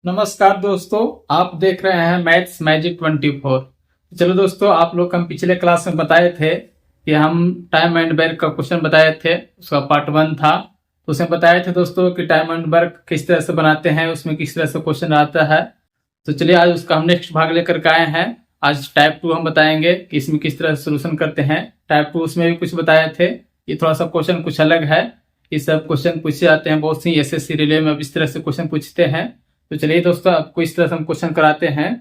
नमस्कार दोस्तों, आप देख रहे हैं मैथ्स मैजिक 24। चलो दोस्तों, आप लोग हम पिछले क्लास में बताए थे कि हम टाइम एंड वर्क का क्वेश्चन बताए थे। उसका पार्ट 1 था। तो उसमें बताए थे दोस्तों कि टाइम एंड वर्क किस तरह से बनाते हैं, उसमें किस तरह से क्वेश्चन आता है। तो चलिए आज उसका हम नेक्स्ट भाग लेकर के आए हैं। आज टाइप 2 हम बताएंगे कि इसमें किस तरह से सोल्यूशन करते हैं। टाइप 2 उसमें भी कुछ बताए थे। ये थोड़ा सा क्वेश्चन कुछ अलग है। ये सब क्वेश्चन पूछे जाते हैं बहुत सी एसएससी रिले में, अब इस तरह से क्वेश्चन पूछते हैं। तो चलिए दोस्तों, आपको इस तरह से हम क्वेश्चन कराते हैं।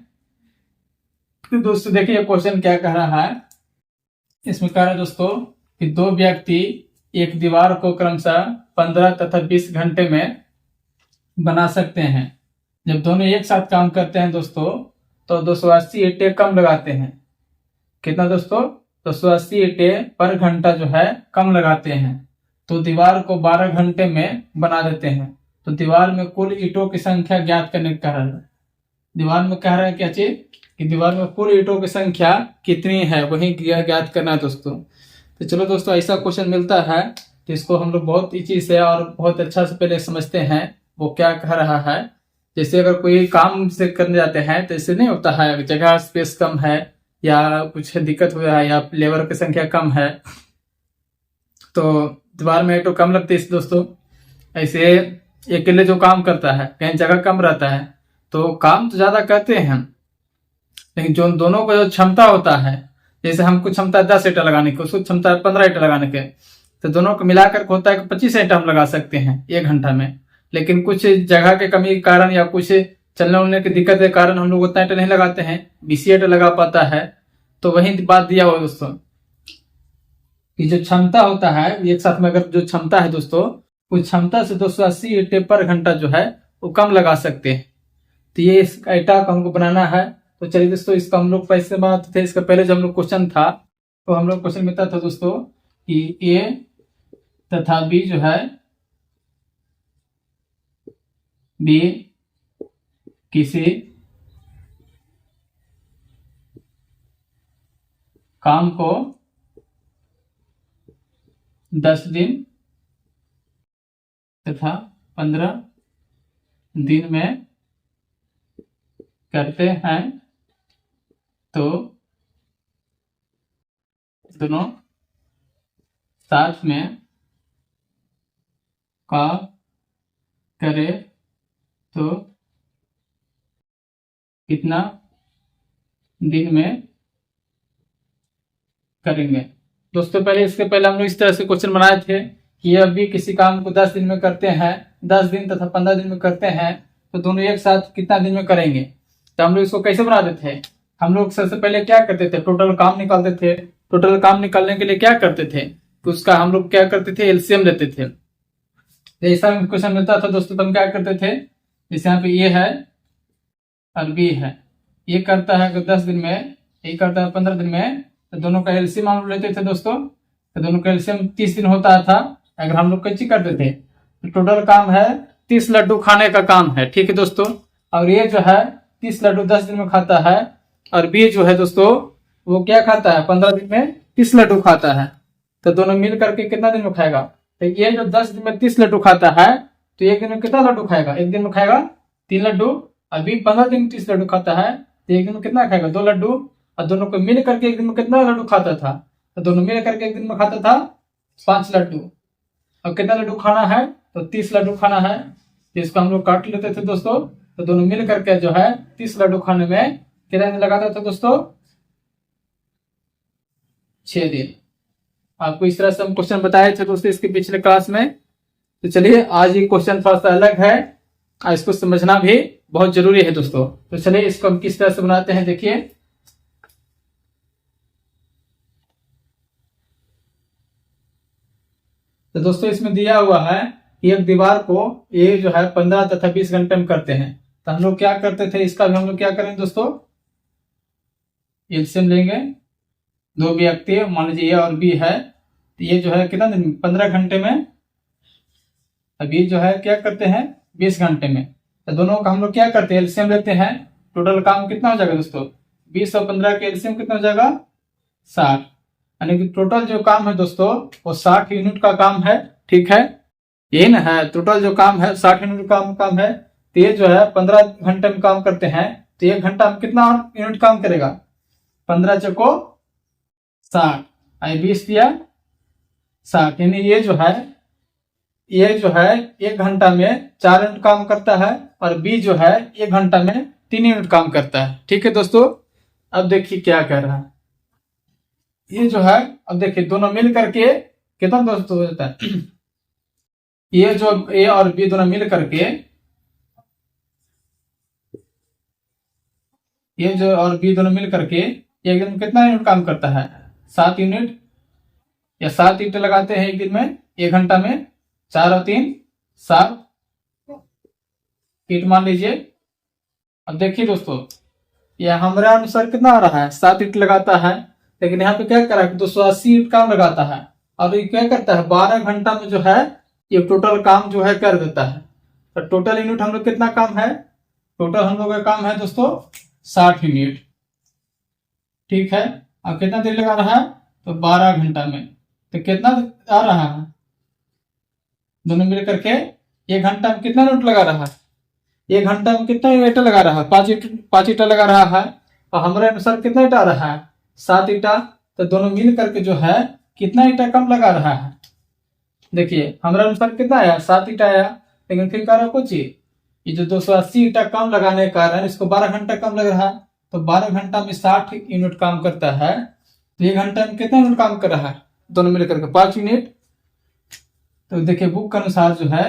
तो दोस्तों देखिए क्वेश्चन क्या कह रहा है। इसमें कह रहा है दोस्तों कि दो व्यक्ति एक दीवार को क्रमशः 15 तथा 20 घंटे में बना सकते हैं। जब दोनों एक साथ काम करते हैं दोस्तों तो 280 ईंटें कम लगाते हैं। कितना दोस्तों? 280 ईंटें पर घंटा जो है कम लगाते हैं, तो दीवार को 12 घंटे में बना देते हैं। तो दीवार में कुल ईंटों की संख्या ज्ञात करने का कह रहा है। दीवार में कह रहा है क्या चीज कि दीवार में कुल ईंटों की संख्या कितनी है, वही ज्ञात करना है दोस्तों। तो चलो दोस्तों, ऐसा क्वेश्चन मिलता है तो इसको हम लोग बहुत इजी से और बहुत अच्छा से पहले समझते हैं वो क्या कह रहा है। जैसे अगर कोई काम से करने जाते हैं तो इससे नहीं होता है, जगह स्पेस कम है या कुछ दिक्कत हुआ है या लेबर की संख्या कम है तो दीवार में ईंटों कम लगती है दोस्तों। ऐसे अकेले जो काम करता है, कहीं जगह कम रहता है तो काम तो ज्यादा करते हैं, लेकिन जो दोनों का जो क्षमता होता है, जैसे हमको क्षमता 10 ईंटा लगाने की, उसको क्षमता 15 ईंटा लगाने के, तो दोनों को मिलाकर होता है कि 25 ईंटा हम लगा सकते हैं 1 घंटा में। लेकिन कुछ जगह के कमी के कारण या कुछ चलने उलने की दिक्कत के कारण हम लोग उतना ईंटा नहीं लगाते हैं, 20 ईंटा लगा पाता है। तो वही बात दिया हुआ दोस्तों कि जो क्षमता होता है एक साथ में, अगर जो क्षमता है दोस्तों उस क्षमता से 280 ईंटें पर घंटा जो है वो कम लगा सकते हैं। तो ये इस ईंटा को हमको बनाना है। तो चलिए दोस्तों, इसका हम लोग पैसे बनाते थे। इसका पहले जब हम लोग क्वेश्चन था तो हम लोग क्वेश्चन मिलता था दोस्तों कि ए तथा बी जो है, बी किसी काम को 10 दिन तथा 15 दिन में करते हैं तो दोनों साथ में काम करे तो कितना दिन में करेंगे। दोस्तों पहले इसके पहले हम लोग इस तरह से क्वेश्चन बनाए थे कि ये अभी किसी काम को 10 दिन में करते हैं, 10 दिन तथा 15 दिन में करते हैं तो दोनों एक साथ कितना दिन में करेंगे। तो हम लोग इसको कैसे बनाते थे, हम लोग सबसे पहले क्या करते थे, टोटल काम निकालते थे। टोटल काम निकालने के लिए क्या करते थे, तो उसका हम लोग क्या करते थे, एलसीएम लेते थे। जैसा क्वेश्चन मिलता था दोस्तों तो हम क्या करते थे, जैसे यहाँ पे ये है और बी है, ये करता है अगर 10 दिन में, ये करता है 15 दिन में, तो दोनों का एलसीएम हम लोग लेते थे दोस्तों। तो दोनों का एलसीएम 30 दिन होता था। अगर हम लोग कैसे करते थे, तो टोटल काम है 30 लड्डू खाने का काम है, ठीक है दोस्तों। और ये जो है 30 लड्डू 10 दिन में खाता है, और बी जो है दोस्तों वो क्या खाता है, 15 दिन में 30 लड्डू खाता है। तो दोनों मिल करके कितना दिन में खाएगा, तो ये जो 10 दिन में 30 लड्डू खाता है तो एक दिन में कितना लड्डू खाएगा, एक दिन में खाएगा 3 लड्डू। अभी 15 दिन में 30 लड्डू खाता है तो एक दिन में कितना खाएगा, 2 लड्डू। और दोनों को मिल करके एक दिन में कितना लड्डू खाता था, तो दोनों मिल करके एक दिन में खाता था 5 लड्डू। और कितना लड्डू खाना है, तो 30 लड्डू खाना है। तो इसको हम लोग काट लेते थे दोस्तों। तो दोनों मिल करके जो है 30 लड्डू खाने में कितना दिन लगाता था दोस्तों, 6 दिन। आपको इस तरह से हम क्वेश्चन बताए थे दोस्तों इसके पिछले क्लास में। तो चलिए आज ये क्वेश्चन थोड़ा सा अलग है, इसको समझना भी बहुत जरूरी है दोस्तों। तो चलिए इसको हम किस तरह से बनाते हैं, देखिए। तो दोस्तों इसमें दिया हुआ है कि एक दीवार को ये जो है 15 तथा 20 घंटे में करते हैं। तो हम लोग क्या करते थे, इसका भी हम लोग क्या करेंगे दोस्तों, एलसीएम लेंगे। दो व्यक्ति मान लीजिए ए और बी है, तो ये जो है कितना दिन, 15 घंटे में। अभी जो है क्या करते हैं 20 घंटे में। तो दोनों का हम लोग क्या करते हैं, एलसीएम लेते हैं। टोटल काम कितना हो जाएगा दोस्तों, 20 और 15 के एलसीएम कितना हो जाएगा, 60। यानी कि टोटल जो काम है दोस्तों वो 60 यूनिट का काम है, ठीक है। यही ना है, टोटल जो काम है 60 यूनिट का काम है। तो ये जो है 15 घंटे में काम करते हैं, तो 1 घंटा में कितना यूनिट काम करेगा? 15 चौको 60, 20 दिया 60, यानी ये जो है 1 घंटा में 4 यूनिट काम करता है और बी जो है 1 घंटा में 3 यूनिट काम करता है। ठीक है दोस्तों, अब देखिए क्या कह रहा है। ये जो है, अब देखिए दोनों मिल करके कितना दोस्तों हो जाता है? ये जो ए और बी दोनों मिल करके, ये जो और बी दोनों मिल करके एक दिन में कितना यूनिट काम करता है? 7 यूनिट, या 7 ईंटें लगाते हैं एक दिन में, 1 घंटा में। 4 और 3 7 ईंट मान लीजिए। अब देखिए दोस्तों, यह हमारे अनुसार कितना आ रहा है? 7 ईंट लगाता है, लेकिन यहाँ पे क्या करा? 280 ईंट काम लगाता है, और ये क्या करता है? 12 घंटा में जो है ये टोटल काम जो है कर देता है। तो टोटल यूनिट हम लोग कितना काम है? टोटल हम लोग का काम है दोस्तों 60 यूनिट। ठीक है, अब कितना देर लगा रहा है? तो 12 घंटा में। तो कितना आ रहा है दोनों मिल करके? 1 घंटा में कितना यूनिट लगा रहा है? 1 घंटा में कितना ईंटा लगा रहा है? 5 ईंटा लगा रहा है। और हमारे अनुसार कितना ईंटा आ रहा है? 7 ईंटा। तो दोनों मिल करके जो है कितना ईंटा कम लगा रहा है? देखिए हमारे अनुसार कितना आया? 7 ईंटा आया, लेकिन फिर कह रहा कुछ ये जो 280 ईंटा कम लगाने के कारण इसको 12 घंटा कम लग रहा है। तो 12 घंटा में 60 यूनिट काम करता है, तो 1 घंटा में कितना यूनिट काम कर रहा है? दोनों मिलकर के 5 यूनिट। तो देखिए बुक के अनुसार जो है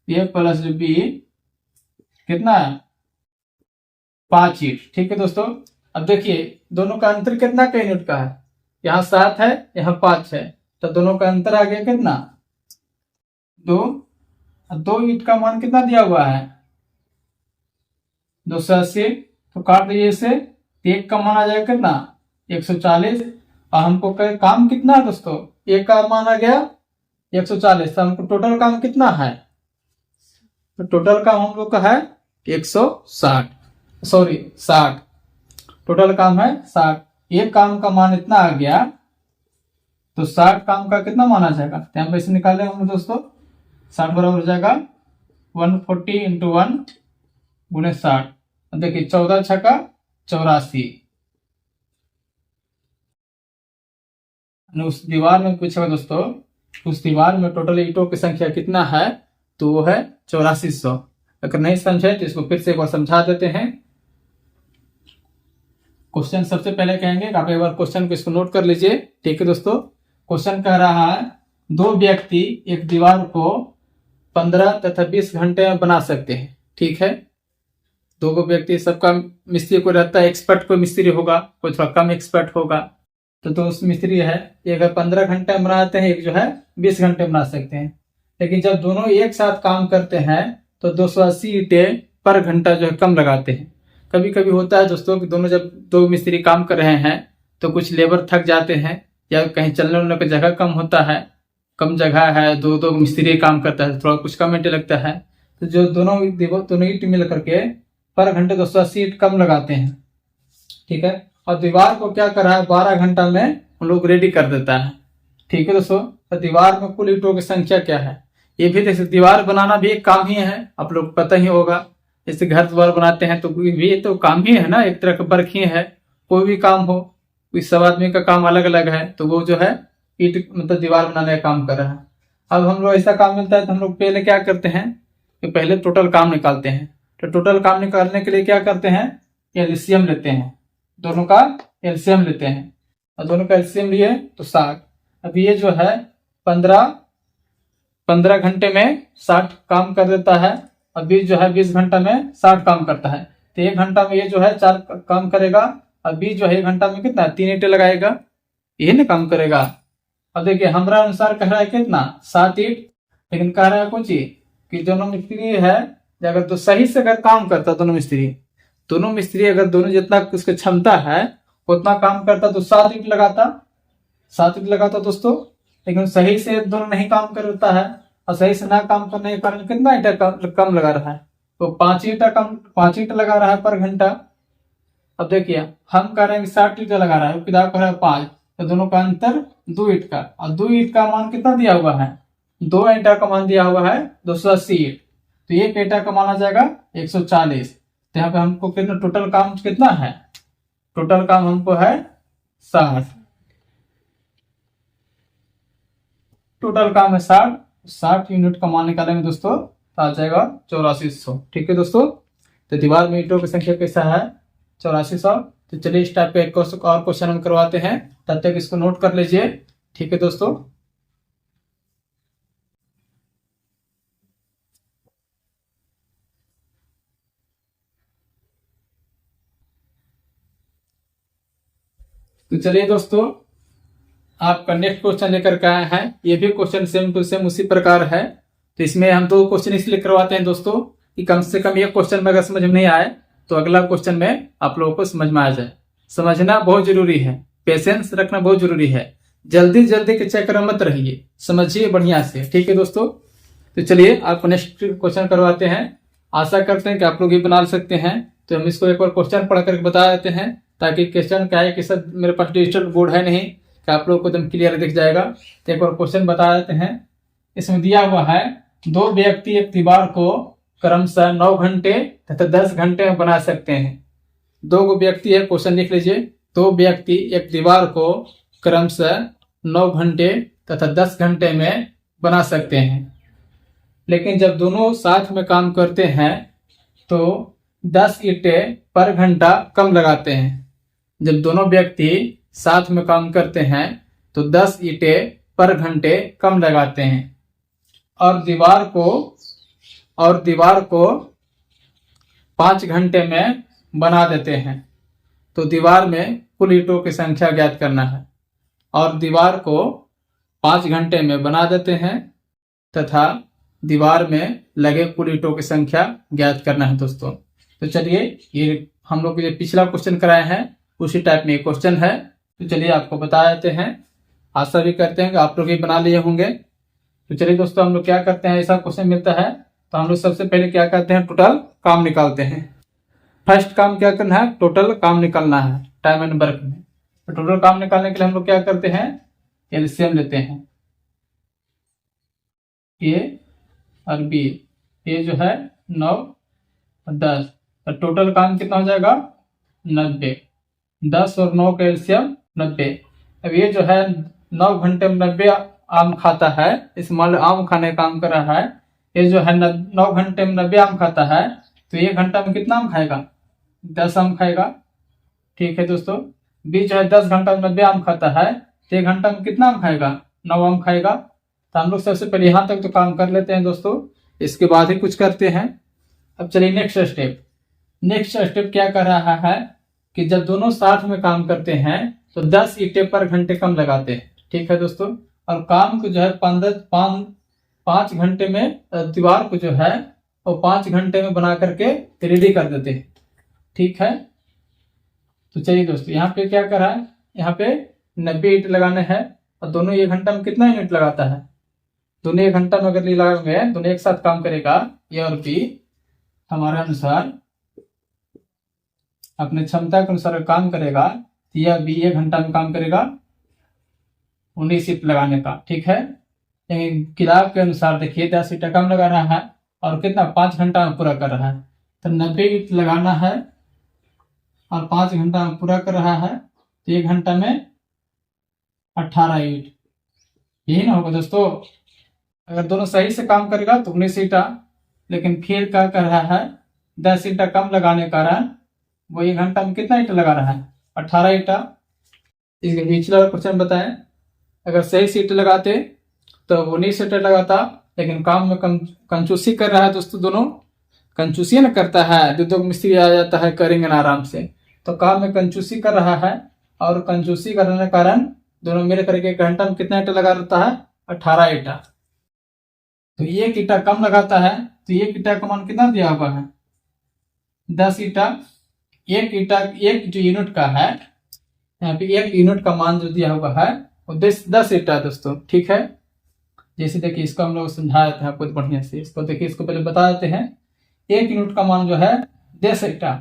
ए प्लस बी कितना है? 5 यूनिट। ठीक है दोस्तों, अब देखिए दोनों का अंतर कितना का यूनिट का है? यहाँ 7 है, यहाँ 5 है, तो दोनों का अंतर आ गया कितना? 2। 2 ईंट का मान कितना दिया हुआ है? 280। तो काट दीजिए इसे, 1 का मान आ जाएगा कितना? 140। और हमको काम कितना है दोस्तों? 1 का मान आ गया 140। तो हमको टोटल काम कितना है? तो टोटल काम हम लोग का है 160, सॉरी 60। टोटल काम है 60। एक काम का मान इतना आ गया, तो 60 काम का कितना मान आ जाएगा? तो यहाँ पे इसे निकाले हम दोस्तों, 60 बराबर हो जाएगा 140 इंटू 1 गुणे 60। देखिए 14 छक्का 84। उस दीवार में पूछेगा दोस्तों, उस दीवार में टोटल ईंटों की संख्या कितना है? तो वो है 8400। अगर नहीं समझे तो इसको फिर से एक बार समझा देते हैं। क्वेश्चन सबसे पहले कहेंगे, आप एक बार क्वेश्चन को इसको नोट कर लीजिए। ठीक है दोस्तों, क्वेश्चन कह रहा है 2 व्यक्ति एक दीवार को 15 तथा 20 घंटे में बना सकते हैं। ठीक है, 2 व्यक्ति, सबका मिस्त्री को रहता है, एक्सपर्ट कोई मिस्त्री होगा, कोई थोड़ा कम एक्सपर्ट होगा। तो 2 मिस्त्री है, एक 15 घंटे में बनाते हैं, एक जो है 20 घंटे में बना सकते हैं। लेकिन जब दोनों एक साथ काम करते हैं तो 280 ईंटें पर घंटा जो है कम लगाते हैं। कभी कभी होता है दोस्तों कि दोनों जब 2 मिस्त्री काम कर रहे हैं तो कुछ लेबर थक जाते हैं, या कहीं चलने उलने की जगह कम होता है, कम जगह है, 2 मिस्त्री काम करता है, थोड़ा कुछ कम ईंटें लगता है। तो जो दोनों ईंट मिल करके पर घंटे 280 ईंट कम लगाते हैं। ठीक है, और दीवार को क्या कर रहा है? 12 घंटा में हम लोग रेडी कर देता है। ठीक है दोस्तों, तो दीवार में कुल ईंटों की संख्या क्या है? ये भी जैसे दीवार बनाना भी एक काम ही है, आप लोग को पता ही होगा। जैसे घर द्वार बनाते हैं तो ये तो काम ही है ना, एक तरह का वर्क ही है। कोई भी काम हो, कोई सब आदमी का काम अलग अलग है, तो वो जो है ईंट मतलब दीवार बनाने का काम कर रहा है। अब हम लोग ऐसा काम मिलता है तो हम लोग पहले क्या करते हैं कि पहले टोटल काम निकालते हैं। तो टोटल काम निकालने के लिए क्या करते हैं? एलसीएम लेते हैं, दोनों का एलसीएम लेते हैं, और दोनों का एलसीएम लिए तो 60। अब ये जो है 15 घंटे में 60 काम कर देता है, और 20 जो है 20 घंटा में 60 काम करता है। तो 1 घंटा में ये जो है 4 काम करेगा, और 20 जो है 1 घंटा में कितना? 3 ईंटें लगाएगा, ये ना काम करेगा। अब देखिए हमारा अनुसार कह रहा है कितना? 7 ईंट, लेकिन कह रहा है कुछ कि दोनों मिस्त्री है, अगर तो सही से अगर काम करता दोनों मिस्त्री अगर दोनों जितना उसकी क्षमता है उतना काम करता तो 7 ईंट लगाता दोस्तों। लेकिन सही से दोनों नहीं काम करता है, और सही से ना काम करने के कारण कितना ईंटा कम लगा रहा है? तो 5 ईंट लगा रहा है पर घंटा। अब देखिए हम कह रहे हैं कि 60 ईंट लगा रहा है, किताब कह रहा है 5, तो दोनों का अंतर 2 ईंट का। और 2 ईंट का मान कितना दिया हुआ है? 2 ईंटा का मान दिया हुआ है 280 ईंट। तो एक ईटा का मान आ जाएगा 140। तो यहाँ पे हमको कितना टोटल काम कितना है, टोटल काम हमको है 60, टोटल काम है 60 यूनिट का मान निकालेंगे दोस्तों तो आ जाएगा 8400। ठीक है दोस्तों, तो दीवार में ईंटों की संख्या कैसा है 8400। तो चलिए इस टाइप का एक और क्वेश्चन हम करवाते हैं, तब तक इसको नोट कर लीजिए। ठीक है दोस्तों, तो चलिए दोस्तों आपका नेक्स्ट क्वेश्चन लेकर के आए हैं। ये भी क्वेश्चन सेम टू सेम उसी प्रकार है। तो इसमें हम दो क्वेश्चन इसलिए करवाते हैं दोस्तों कि कम से कम ये क्वेश्चन में अगर समझ में नहीं आए तो अगला क्वेश्चन में आप लोगों को समझ में आ जाए। समझना बहुत जरूरी है, पेशेंस रखना बहुत जरूरी है, जल्दी जल्दी के चक्कर में मत रहिए, समझिए बढ़िया से। ठीक है दोस्तों, तो चलिए आपको नेक्स्ट क्वेश्चन करवाते हैं। आशा करते हैं कि आप लोग भी बना सकते हैं। तो हम इसको एक बार क्वेश्चन पढ़ करके बता देते हैं, ताकि क्वेश्चन क्या है कि सर मेरे पास डिजिटल बोर्ड है नहीं कि आप लोग को एकदम क्लियर दिख जाएगा। तो एक बार क्वेश्चन बता देते हैं। इसमें दिया हुआ है दो व्यक्ति एक दीवार को क्रमशः 9 घंटे तथा 10 घंटे में बना सकते हैं। दो व्यक्ति है, क्वेश्चन लिख लीजिए। दो व्यक्ति एक दीवार को क्रमशः 9 घंटे तथा 10 घंटे में बना सकते हैं, लेकिन जब दोनों साथ में काम करते हैं तो 10 ईंटें पर घंटा कम लगाते हैं। जब दोनों व्यक्ति साथ में काम करते हैं तो 10 ईंटें पर घंटे कम लगाते हैं और दीवार को 5 घंटे में बना देते हैं। तो दीवार में कुल ईंटों की संख्या ज्ञात करना है। और दीवार को 5 घंटे में बना देते हैं तथा दीवार में लगे कुल ईंटों की संख्या ज्ञात करना है दोस्तों। तो चलिए ये हम लोग ये पिछला क्वेश्चन कराए हैं उसी टाइप में क्वेश्चन है। तो चलिए आपको बता देते हैं। आशा भी करते हैं कि आप लोग भी बना लिए होंगे। तो चलिए दोस्तों हम लोग क्या करते हैं, ऐसा क्वेश्चन मिलता है तो हम लोग सबसे पहले क्या करते हैं, टोटल काम निकालते हैं। फर्स्ट काम क्या करना है, टोटल काम निकालना है टाइम एंड वर्क में। तो टोटल काम निकालने के लिए हम लोग क्या करते हैं, एलसीएम लेते हैं। ए और बी, ये जो है 9 और 10, तो टोटल काम कितना हो जाएगा 90। 10 और 9 का एलसीएम 90। अब ये जो है 9 घंटे में 90 आम खाता है, इस मान लो आम खाने का काम कर रहा है। ये जो है 9 घंटे में 90 आम खाता है, तो 1 घंटा में कितना आम खाएगा, 10 आम खाएगा। ठीक है दोस्तों, बी जो है 10 घंटा में 90 आम खाता है, तो 1 घंटा में कितना आम खाएगा, 9 आम खाएगा। तो हम लोग सबसे पहले यहाँ तक तो काम कर लेते हैं दोस्तों, इसके बाद ही कुछ करते हैं। अब चलिए नेक्स्ट स्टेप क्या कर रहा है कि जब दोनों साथ में काम करते हैं तो 10 ईंटें पर घंटे कम लगाते हैं। ठीक है दोस्तों, और काम को जो है 5 घंटे में दीवार को जो है वो 5 घंटे में बना करके रेडी कर देते हैं। ठीक है, तो चलिए दोस्तों यहाँ पे क्या कर रहा है, यहाँ पे 90 ईंट लगाने हैं और दोनों 1 घंटा में कितना यूनिट लगाता है, दोनों 1 घंटा में अगर लगाएंगे दोनों एक साथ काम करेगा, ए और बी हमारे अनुसार अपने क्षमता के अनुसार काम करेगा, तो यह बी 1 घंटा में काम करेगा 19 ईंट लगाने का। ठीक है, लेकिन किताब के अनुसार देखिए 10 ईंट कम लगा रहा है और कितना 5 घंटा में पूरा कर रहा है। तो 90 ईंट लगाना है और 5 घंटा में पूरा कर रहा है, तो 1 घंटा में 18 ईंट, यही ना होगा दोस्तों। अगर दोनों सही से काम करेगा तो 19 ईंटा, लेकिन फिर क्या कर रहा है 10 ईंटा कम लगाने के कारण वो 1 घंटा में कितना ईंटा लगा रहा है, 18 ईंटा। इसके पिछला क्वेश्चन बताएं, अगर सही से ईंट लगाते तो 19 ईंट लगाता, लेकिन काम में कंजूसी कर रहा है दोस्तों। दोनों कंजूसी न करता है, दो मिस्त्री आ जाता है करेंगे ना आराम से, तो काम में कंजूसी कर रहा है और कंजूसी करने के कारण दोनों मिल करके 1 घंटा में कितना ईंटा लगा रहता है, 18 ईंटा। तो 1 ईंटा कम लगाता है, तो 1 ईंटा का मान कितना दिया हुआ है, 10 ईंटा। 1 ईंटा एक जो यूनिट का है, यहाँ पे 1 यूनिट का मान जो दिया हुआ है वो 10 ईंटा दोस्तों। ठीक है, जैसे देखिए इसको हम लोग समझा देते हैं आपको बढ़िया से। इसको देखिए, इसको पहले बता देते हैं। 1 यूनिट का मान जो है 10 ईंटा,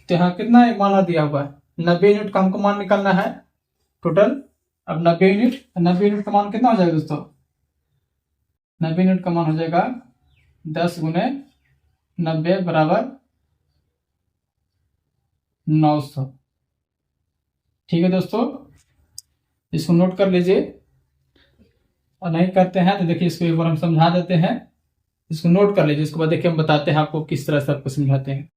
तो यहाँ कितना मान दिया हुआ है, 90 यूनिट का हमको मान निकालना है टोटल। अब 90 यूनिट का मान कितना हो जाएगा दोस्तों, 90 यूनिट का मान हो जाएगा 10 गुने 90 बराबर 900। ठीक है दोस्तों, इसको नोट कर लीजिए। और नहीं करते हैं तो देखिए इसको एक बार हम समझा देते हैं। इसको नोट कर लीजिए, इसके बाद देखिए हम बताते हैं आपको किस तरह से आपको समझाते हैं।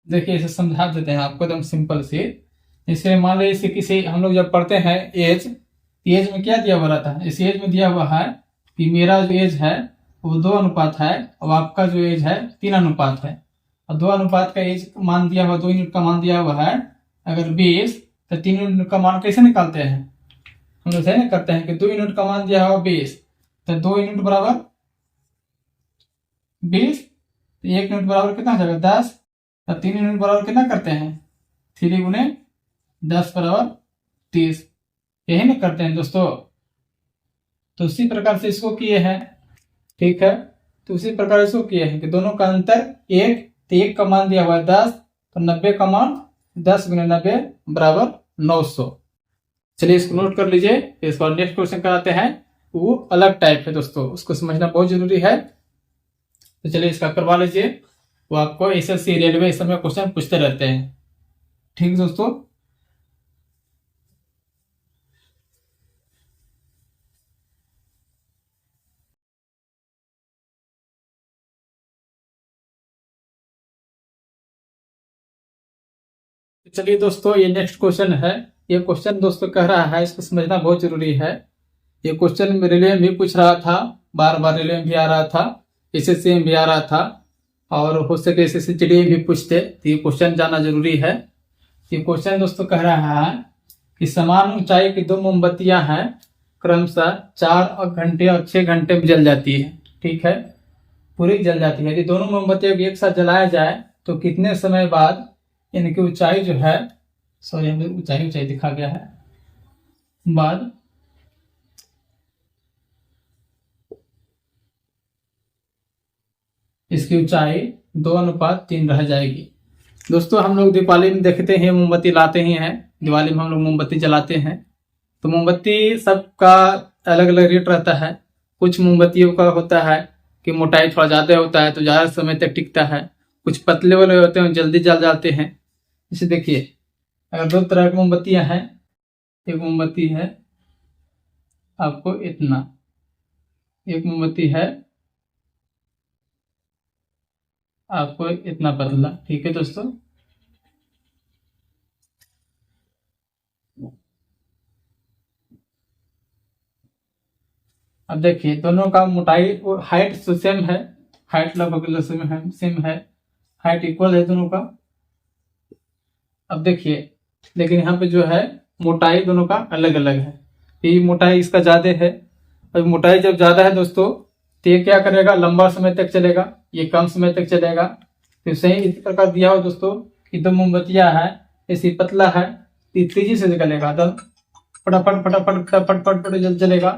देखिए इसे समझा देते हैं आपको एकदम सिंपल से। इसलिए मान लीजिए इसे किसी हम लोग जब पढ़ते हैं एज, एज में क्या दिया हुआ रहता है, इस एज में दिया हुआ है कि मेरा जो एज है वो 2 अनुपात है और आपका जो एज है 3 अनुपात है। और 2 अनुपात का एज मान दिया हुआ, 2 यूनिट का मान दिया हुआ है अगर 20, तो 3 यूनिट का मान कैसे निकालते हैं हम लोग, ऐसे करते हैं कि 2 यूनिट का मान दिया हुआ 20, तो 2 यूनिट बराबर 20, तो 1 यूनिट बराबर कितना हो जाएगा 10, तो 3 यूनिट बराबर कितना करते हैं 3 गुने 10 बराबर 30। यही ना करते हैं दोस्तों। तो उसी प्रकार से इसको किए हैं। ठीक है, तो उसी प्रकार इसको किए हैं कि दोनों का अंतर 1, तो 1 का मान दिया हुआ है 10, तो 90 का मान 10 गुने 90 बराबर 900। चलिए इसको नोट कर लीजिए। इस बार नेक्स्ट क्वेश्चन कराते हैं, वो अलग टाइप है दोस्तों, उसको समझना बहुत जरूरी है। तो चलिए इसका करवा लीजिए। वो आपको एसएससी रेलवे इस समय क्वेश्चन पूछते रहते हैं। ठीक है दोस्तों, चलिए दोस्तों ये नेक्स्ट क्वेश्चन है। ये क्वेश्चन दोस्तों कह रहा है, इसको समझना बहुत जरूरी है। ये क्वेश्चन रेलवे में भी पूछ रहा था, बार बार रेलवे में भी आ रहा था, एसएससी में भी आ रहा था, और हो सके एसएससी जीडी में भी पूछते, तो ये क्वेश्चन जाना जरूरी है। ये क्वेश्चन दोस्तों कह रहा है कि समान ऊंचाई की 2 मोमबत्तियां हैं, क्रमशः 4 घंटे और 6 घंटे में जल जाती है। ठीक है, पूरी जल जाती है। यदि दोनों मोमबत्तियों को एक साथ जलाया जाए तो कितने समय बाद इनकी ऊंचाई जो है, सॉरी हमें ऊंचाई ऊंचाई दिखा गया है, बाद इसकी ऊंचाई 2:3 रह जाएगी। दोस्तों हम लोग दीपावली में देखते हैं मोमबत्ती लाते ही हैं, दिवाली में हम लोग मोमबत्ती जलाते हैं। तो मोमबत्ती सबका अलग अलग रेट रहता है। कुछ मोमबत्तियों का होता है कि मोटाई थोड़ा ज़्यादा होता है तो ज़्यादा समय तक टिकता है, कुछ पतले वाले होते हैं जल्दी जल जाते हैं। जैसे देखिए अगर 2 तरह की मोमबत्तियां हैं, एक मोमबत्ती है आपको इतना, एक मोमबत्ती है आपको इतना पतला। ठीक है दोस्तों, अब देखिए दोनों का मोटाई और हाइट तो सेम है, हाइट लगभग सेम है, हाइट इक्वल है दोनों का। अब देखिए लेकिन यहाँ पे जो है मोटाई दोनों का अलग अलग है। ये मोटाई इसका ज्यादा है, और मोटाई जब ज्यादा है दोस्तों तो ये क्या करेगा, लंबा समय तक चलेगा, ये कम समय तक चलेगा। तो सही इस प्रकार दिया हो दोस्तों कि 2 मोमबत्तियां है, ऐसी पतला है, तेजी से जलेगा, फटाफट फटाफट फटाफट फटाफट जल जलेगा।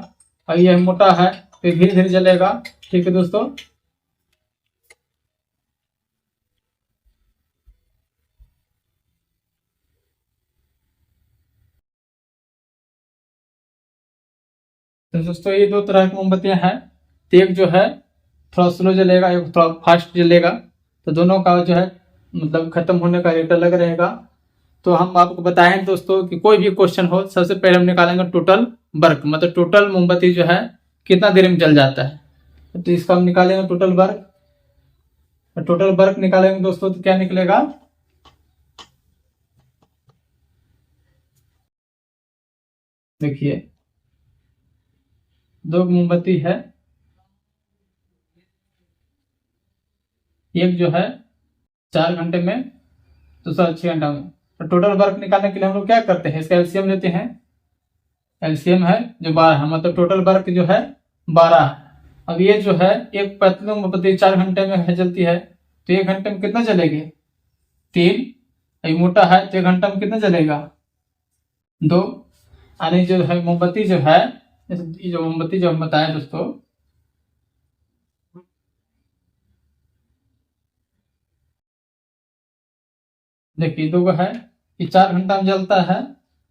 और ये मोटा है तो धीरे धीरे जलेगा। ठीक है दोस्तों, तो दोस्तों ये 2 तरह की मोमबत्तियां हैं। तो एक जो है थोड़ा स्लो जलेगा, एक थोड़ा फास्ट जलेगा। तो दोनों का जो है मतलब खत्म होने का रेट अलग रहेगा। तो हम आपको बताएं दोस्तों कि कोई भी क्वेश्चन हो, सबसे पहले हम निकालेंगे टोटल वर्क, मतलब टोटल मोमबत्ती जो है कितना देर में जल जाता है। तो इसका हम निकालेंगे टोटल वर्क। टोटल वर्क निकालेंगे दोस्तों तो क्या निकलेगा, देखिए 2 मोमबत्ती है, एक जो है 4 घंटे में, दूसरा 6 घंटा में। तो टोटल वर्क निकालने के लिए हम लोग क्या करते हैं, इसका एलसीएम लेते हैं। एलसीएम है जो 12 है, मतलब टोटल वर्क जो है 12 है। अब ये जो है एक पतली मोमबत्ती 4 घंटे में है जलती है, तो 1 घंटे में कितना जलेगी 3। ये मोटा है तो 1 घंटा में कितना जलेगा 2। यानी जो है मोमबत्ती जो है, ये जो मोमबत्ती जो हम बताएं दोस्तों, देखिए 2 है, ये 4 घंटा में जलता है,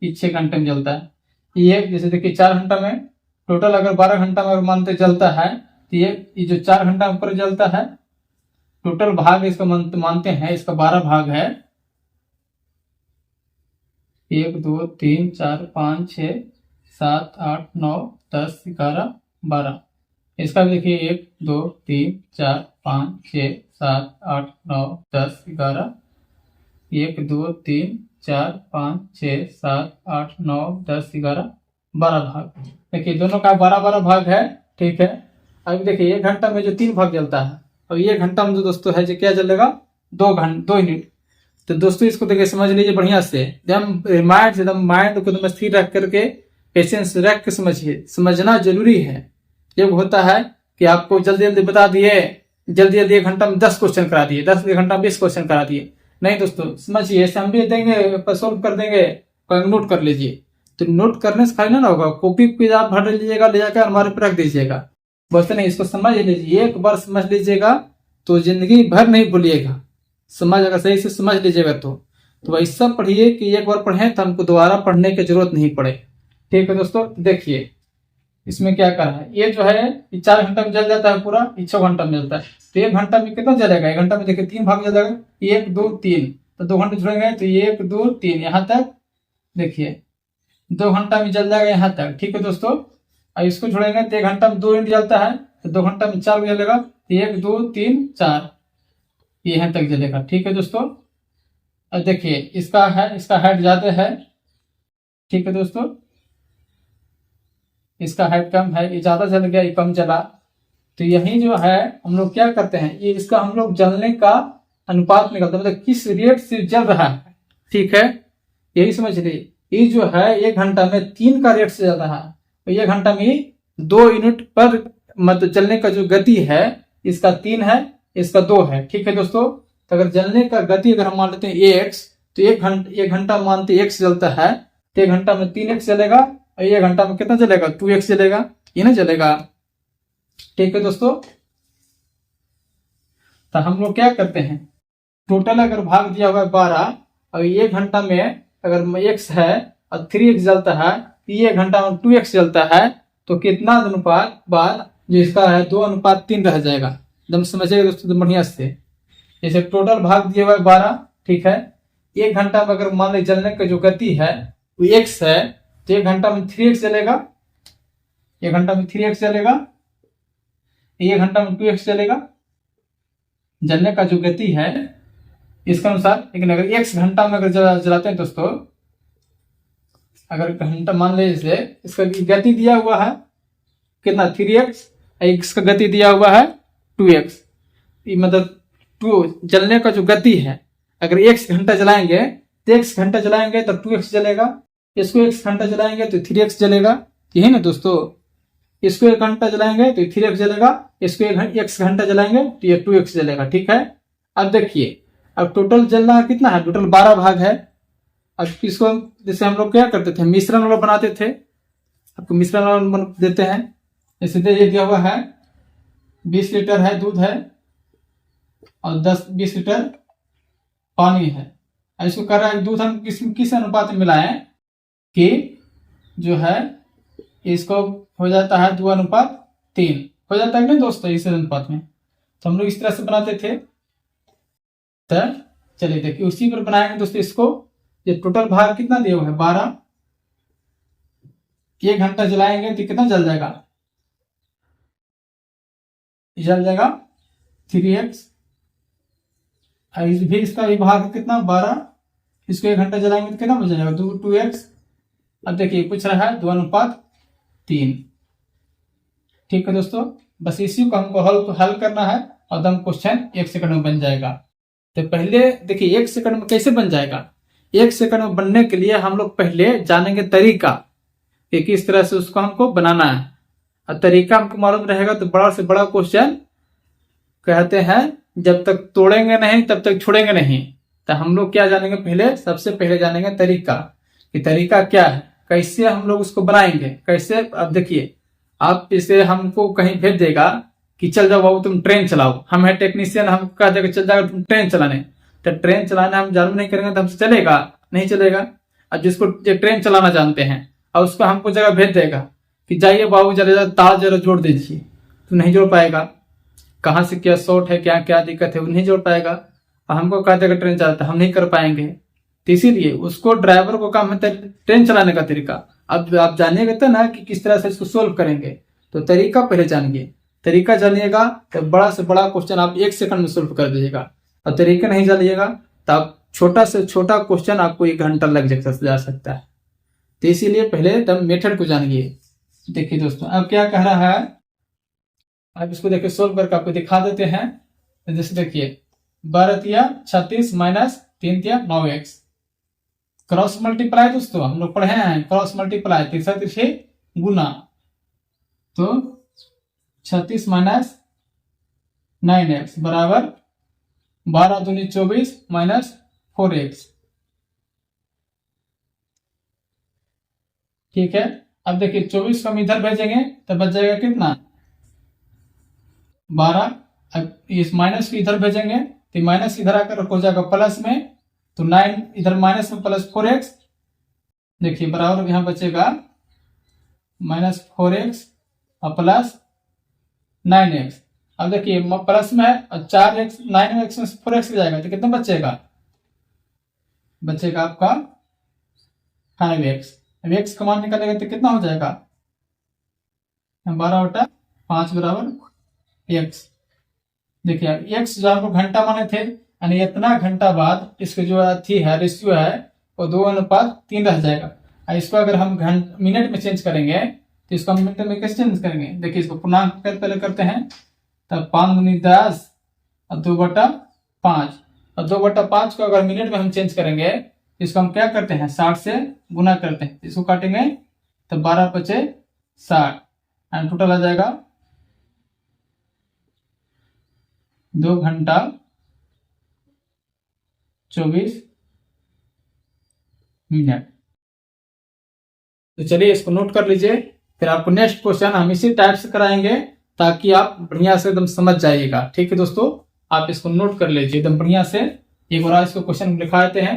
ये 6 घंटे में जलता है। ये जैसे देखिए 4 घंटा में टोटल अगर 12 घंटा में अगर मानते जलता है तो ये जो 4 घंटा ऊपर जलता है टोटल भाग इसका मानते हैं, इसका 12 भाग है। 1 2 3 4 5 6 7 8 9 10 11 12। इसका भी देखिए 1 2 3 4 5 6 7 8 9 10 11। 1 2 3 4 5 6 7 8 9 10 11 12 भाग। देखिए दोनों का 12 भाग है, ठीक है। अभी देखिए 1 घंटा में जो 3 भाग जलता है और 1 घंटा में जो दोस्तों है जो क्या जलेगा 2 यूनिट। तो दोस्तों इसको देखिए समझ लीजिए बढ़िया से, एकदम माइंड को एकदम स्थिर रख करके पेशेंस रख के समझिए, समझना जरूरी है। ये होता है कि आपको जल्दी जल्दी बता दिए, जल्दी 1 घंटा में 10 क्वेश्चन करा दिए, 1 घंटा में 20 क्वेश्चन करा दिए। नहीं दोस्तों समझिए, हम भी देंगे सोल्व कर देंगे, नोट कर लीजिए। तो नोट करने से खाली ना होगा, कॉपी किताब भर लीजिएगा, ले जाकर हमारे पर रख दीजिएगा, बस नहीं। इसको समझ लीजिए, एक बार समझ लीजिएगा तो जिंदगी भर नहीं भूलिएगा। समझ अगर सही से समझ लीजिएगा तो भाई सब पढ़िए कि एक बार पढ़े तो हमको दोबारा पढ़ने की जरूरत नहीं पड़े। ठीक है दोस्तों, देखिए इसमें क्या करा है, ये जो है 4 घंटा में जल जाता है पूरा, 6 घंटा में जलता है। तो 1 घंटा में कितना जलेगा, 1 घंटा में देखिए 3 भाग जलेगा, 1 2 3, तो 2 घंटे जुड़ेंगे तो 1 2 3 यहाँ तक, देखिए 2 घंटा में जल जाएगा यहाँ तक। ठीक है दोस्तों, अब इसको जुड़ेंगे तो 1 घंटा में 2 यूनिट जलता है, तो 2 घंटा में 4 जलेगा, 1 2 3 4 ये यहाँ तक जलेगा। ठीक है दोस्तों, अब देखिए इसका हाइट ज्यादा है, ठीक है दोस्तों, इसका हाइट कम है, ये ज्यादा जल गया, ये कम जला। तो यही जो है हम लोग क्या करते हैं, ये इसका हम लोग जलने का अनुपात निकलता है, मतलब किस रेट से जल रहा है। ठीक है, यही समझ लीजिए, ये जो है 1 घंटा में 3 का रेट से जल रहा है, तो 1 घंटा में 2 यूनिट पर मतलब जलने का जो गति है इसका 3 है, इसका 2 है। ठीक है दोस्तों, तो अगर जलने का गति अगर हम मान लेते हैं x, तो 1 घंटा मानते x जलता है, तो 1 घंटा में 3x जलेगा, और 1 घंटा में कितना जलेगा 2x जलेगा, ये ना जलेगा। ठीक है दोस्तों, तो हम लोग क्या करते हैं, टोटल अगर भाग दिया हुआ है 12 और 1 घंटा में अगर x है और 3x जलता है, 1 घंटा में 2x जलता है, तो कितना अनुपात बाद जो इसका है 2:3 रह जाएगा। एकदम समझिएगा दोस्तों तो बढ़िया से। जैसे टोटल भाग दिया हुआ है 12, ठीक है, 1 घंटा में अगर मान लीजिए जलने की जो गति है वो x है, तो 1 घंटा में 3x जलेगा, 1 घंटा में 3x जलेगा, 1 घंटा में 2x जलेगा, जलने का जो गति है इसके अनुसार। लेकिन अगर x घंटा में अगर जलाते हैं दोस्तों, अगर घंटा मान लीजिए इसका गति दिया हुआ है कितना 3x, x का गति दिया हुआ है 2x, मतलब 2 जलने का जो गति है, अगर x घंटा जलाएंगे तो x घंटा जलाएंगे तो 2x जलेगा, इसको x घंटा जलाएंगे तो 3x जलेगा। यही ना दोस्तों, इसको 1 घंटा जलाएंगे तो 3x जलेगा, इसको x घंटा जलाएंगे तो ये 2x जलेगा। ठीक है, अब देखिए अब टोटल जलना कितना है, टोटल 12 भाग है। अब इसको जैसे हम लोग क्या करते थे, मिश्रण वाला बनाते थे, आपको मिश्रण वाला देते हैं। जैसे दिया हुआ है 20 लीटर है दूध है और 10-20 लीटर पानी है। इसको कर रहा है दूध हम किस अनुपात में मिलाएं कि जो है इसको हो जाता है 2:3 हो जाता है नहीं दोस्तों, इस अनुपात में। तो हम लोग इस तरह से बनाते थे। तो चलिए देखिए उसी पर बनाएंगे दोस्तों इसको। ये टोटल भाग कितना दिया हुआ है 12, 1 घंटा जलाएंगे तो कितना जल जाएगा, जल जाएगा 3x। फिर इसका भाग कितना 12, इसको 1 घंटा जलाएंगे तो कितना बच जाएगा 2x। अब देखिए पूछ रहा है 2:3। ठीक है दोस्तों, बस इसी को हमको हल करना है और दम क्वेश्चन 1 सेकंड में बन जाएगा। तो पहले देखिए 1 सेकंड में कैसे बन जाएगा। 1 सेकंड में बनने के लिए हम लोग पहले जानेंगे तरीका कि किस तरह से उसको हमको बनाना है, और तरीका हमको मालूम रहेगा तो बड़ा से बड़ा क्वेश्चन कहते हैं जब तक तोड़ेंगे नहीं तब तक छोड़ेंगे नहीं। तो हम लोग क्या जानेंगे, पहले सबसे पहले जानेंगे तरीका कि तरीका क्या है, कैसे हम लोग उसको बनाएंगे कैसे। अब देखिए आप इसे हमको कहीं भेज देगा कि चल जाओ बाबू तुम ट्रेन चलाओ, हम है टेक्नीशियन, हम कह देगा चल जाओ तुम ट्रेन चलाने, तो ट्रेन चलाने हम जानू नहीं करेंगे तो हमसे चलेगा। नहीं चलेगा। अब जिसको ट्रेन चलाना जानते हैं और उसको हमको जगह भेज देगा कि जाइए बाबू जरा तार जरा जोड़ दीजिए, तो नहीं जोड़ पाएगा। कहाँ से क्या शॉर्ट है, क्या क्या दिक्कत है, वो नहीं जोड़ पाएगा। और हमको कह देगा ट्रेन चलाता, हम नहीं कर पाएंगे। तो इसीलिए उसको ड्राइवर को काम है ट्रेन चलाने का तरीका। अब आप जानिएगा तो ना कि किस तरह से इसको सोल्व करेंगे, तो तरीका पहले जानिए। तरीका जानिएगा तो बड़ा से बड़ा क्वेश्चन आप 1 सेकंड में सोल्व कर दीजिएगा। और तरीका नहीं जानिएगा तो आप छोटा से छोटा क्वेश्चन आपको 1 घंटा लग जा सकता है। तो इसीलिए पहले एकदम मेथड को जानिए। देखिए दोस्तों, अब क्या कह रहा है, अब इसको देखिए सोल्व करके आपको दिखा देते हैं। जैसे देखिए 12 36 माइनस 3 9x क्रॉस मल्टीप्लाई। दोस्तों हम लोग पढ़े हैं क्रॉस मल्टीप्लाई, तीसरा तिरछे गुना। तो 36 माइनस 9x बराबर 12 दूनी 24 माइनस 4x। ठीक है, अब देखिए 24 को हम इधर भेजेंगे तो बच जाएगा कितना 12। अब इस माइनस को इधर भेजेंगे तो माइनस इधर आकर हो जाएगा प्लस में, तो 9 इधर माइनस में प्लस 4x। देखिए बराबर यहां बचेगा माइनस 4x और प्लस 9x। अब देखिए प्लस में है और 4x 9x में 4x जाएगा तो कितना बचेगा, बचेगा आपका 5x। अब x का मान निकालेगा तो कितना हो जाएगा 12/5 बराबर x। देखिए x जो आपको घंटा माने थे, यानी इतना घंटा बाद इसके जो थी है रेशियो है वो 2:3 रह जाएगा। और इसको अगर हम मिनट में चेंज करेंगे तो इसको हम मिनट में कैसे चेंज करेंगे, देखिए इसको पूर्णांक पहले करते हैं। तब 5 दूनी 10 और 2/5, और 2/5 को अगर मिनट में हम चेंज करेंगे तो इसको हम क्या करते हैं 60 से गुना करते हैं। इसको काटेंगे तो 12 × 5 = 60 एंड टोटल आ जाएगा 2 घंटा 24 मिनट। तो चलिए इसको नोट कर लीजिए, फिर आपको नेक्स्ट क्वेश्चन हम इसी टाइप से कराएंगे ताकि आप बढ़िया से एकदम समझ जाइएगा। ठीक है दोस्तों, आप इसको नोट कर लीजिए एकदम बढ़िया से। एक बार इसको क्वेश्चन लिखा देते हैं।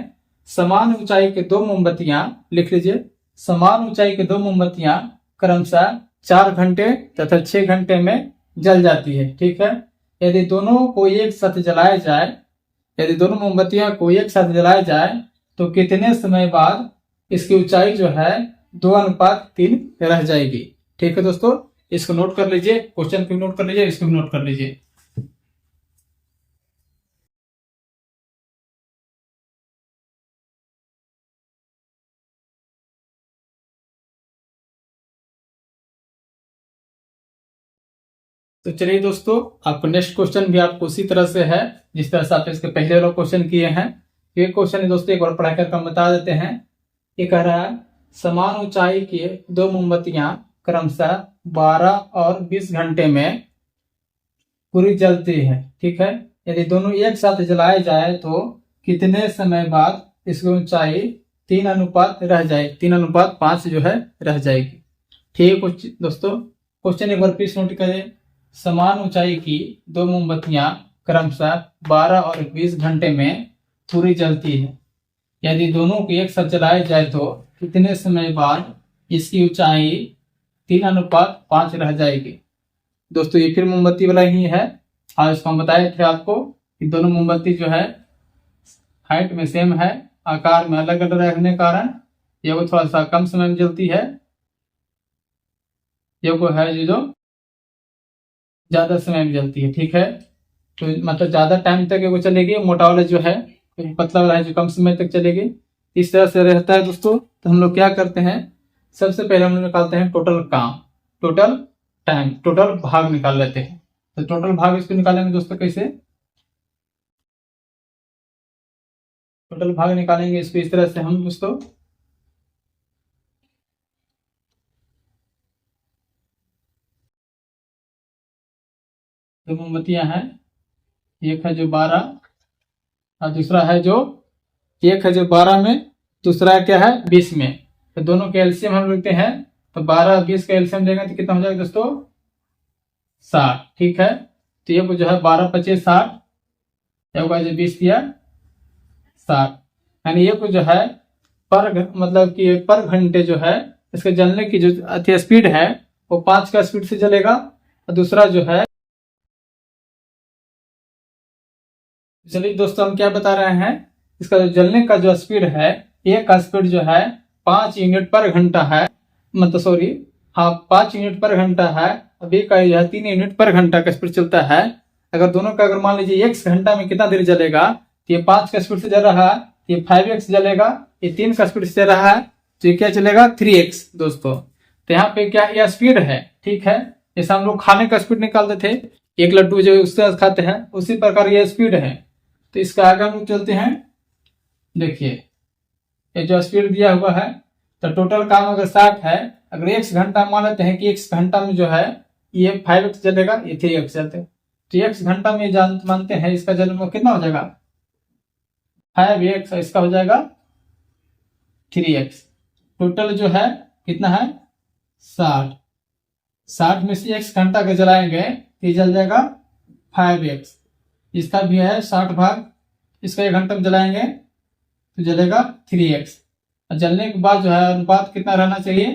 समान ऊंचाई के 2 मोमबत्तियां, लिख लीजिए, समान ऊंचाई के 2 मोमबत्तियां क्रमशः 4 घंटे तथा 6 घंटे में जल जाती है। ठीक है, यदि दोनों को एक साथ जलाया जाए, यदि दोनों मोमबत्तियां को एक साथ जलाया जाए तो कितने समय बाद इसकी ऊंचाई जो है 2:3 रह जाएगी। ठीक है दोस्तों, इसको नोट कर लीजिए, क्वेश्चन को नोट कर लीजिए, इसको भी नोट कर लीजिए। तो चलिए दोस्तों, आपको नेक्स्ट क्वेश्चन भी आपको उसी तरह से है जिस तरह से आप इसके पहले वाला क्वेश्चन किए हैं। ये क्वेश्चन दोस्तों एक बार पढ़ा कर हम बता देते हैं। ये कह रहा है समान ऊंचाई की 2 मोमबत्तियां क्रमशः 12 और 20 घंटे में पूरी जलती है। ठीक है, यदि दोनों एक साथ जलाए जाए तो कितने समय बाद इसकी ऊंचाई 3:5 रह जाएगी, 3:5 जो है रह जाएगी। ठीक है दोस्तों, क्वेश्चन एक बार प्लीज नोट करें। समान ऊंचाई की 2 मोमबत्तियां क्रमशः 12 और 20 घंटे में पूरी जलती है। यदि दोनों को एक साथ जलाया जाए तो कितने समय बाद इसकी ऊंचाई 3:5 रह जाएगी। दोस्तों ये फिर मोमबत्ती वाला ही है। आज इसको हम बताए थे आपको कि दोनों मोमबत्ती जो है हाइट में सेम है, आकार में अलग अलग रहने के कारण ये वो थोड़ा सा कम समय में जलती है, ये वो है जो ज्यादा समय में जलती है। ठीक है, तो मतलब ज्यादा टाइम तक वो चलेगी, मोटा वाला जो है पतला वाला है जो कम समय तक चलेगी। इस तरह से रहता है दोस्तों। तो हम लोग क्या करते हैं, सबसे पहले हम लोग निकालते हैं टोटल काम, टोटल टाइम, टोटल भाग निकाल लेते हैं। तो टोटल भाग इसको निकालेंगे दोस्तों कैसे, टोटल भाग निकालेंगे इसको इस तरह से हम दोस्तों। दो मोमबत्तियां हैं, एक है जो 12 और दूसरा है जो, एक है जो 12 में, दूसरा क्या है 20 में। तो दोनों के एलसीएम हम लेते हैं, तो 12 और 20 का एलसीएम लेंगे तो कितना हो जाएगा दोस्तों 60। ठीक है, तो ये जो है 12 × 25 = 60, जो 20 दिया 60, यानी ये जो है मतलब कि पर घंटे जो है इसके जलने की जो अति स्पीड है वो 5 का स्पीड से जलेगा। और दूसरा जो है, चलिए दोस्तों हम क्या बता रहे हैं, इसका जो जलने का जो स्पीड है, एक का स्पीड जो है 5 यूनिट पर घंटा है, मतलब सॉरी, हाँ 5 यूनिट पर घंटा है। अभी का यह 3 यूनिट पर घंटा का स्पीड चलता है। अगर दोनों का अगर मान लीजिए एक घंटा में कितना देर जलेगा, तो ये 5 का स्पीड से जल रहा है, ये 5x जलेगा। ये 3 का स्पीड से जल रहा है, तो ये क्या चलेगा 3x दोस्तों। तो यहाँ पे क्या यह स्पीड है, ठीक है। जैसे हम लोग खाने का स्पीड निकालते थे, एक लड्डू जो उससे खाते हैं, उसी प्रकार यह स्पीड है। तो इसका आगे हम लोग चलते हैं। देखिए ये जो स्पीड दिया हुआ है, तो टोटल काम अगर 60 है, अगर x घंटा मान लेते हैं कि x घंटा में जो है ये 5x जलेगा, ये 3x चलते, तो x घंटा में मानते हैं इसका जल कितना हो जाएगा 5x, इसका हो जाएगा 3x। टोटल जो है कितना है 60 में से x घंटा का जलाएंगे तो ये जल जाएगा 5x। इसका भी है 60 भाग, इसका 1 घंटा में जलाएंगे तो जलेगा 3x। और जलने के बाद जो है अनुपात कितना रहना चाहिए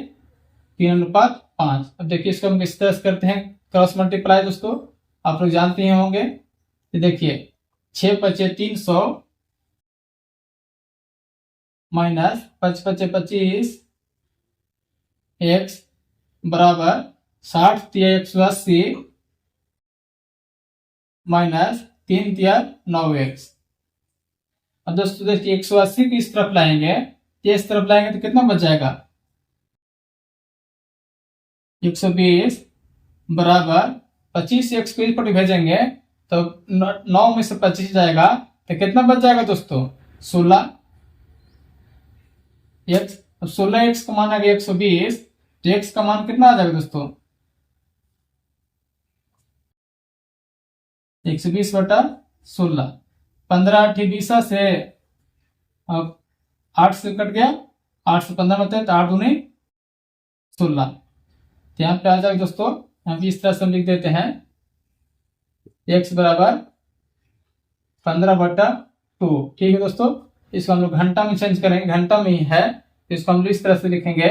3:5। अब देखिए इसको हम किस तरह से करते हैं क्रॉस मल्टीप्लाई दोस्तों, आप लोग जानते ही होंगे। तो देखिए 6 × 300 माइनस 5 × 25 x बराबर 60 × 180 माइनस 3 × 9x। अब दोस्तों देखिए 180 की इस तरफ लाएंगे, इस तरफ लाएंगे तो कितना बच जाएगा 120 बराबर 25x को इस पर भेजेंगे तो 9 में से 25 जाएगा, तो कितना बच जाएगा दोस्तों 16x। अब 16x का मान आ गया 120, तो x का मान कितना आ जाएगा दोस्तों 120/16। 15 8 20 से, अब 8 से कट गया, 8 से 15 होता है तो 8 दूनी 16। तो यहाँ पे आ जाएगा दोस्तों, यहाँ पे इस तरह से हम लिख देते हैं x बराबर 15/2। ठीक है दोस्तों, इसको हम लोग घंटा में चेंज करेंगे, घंटा में ही है, इसको हम लोग इस तरह से लिखेंगे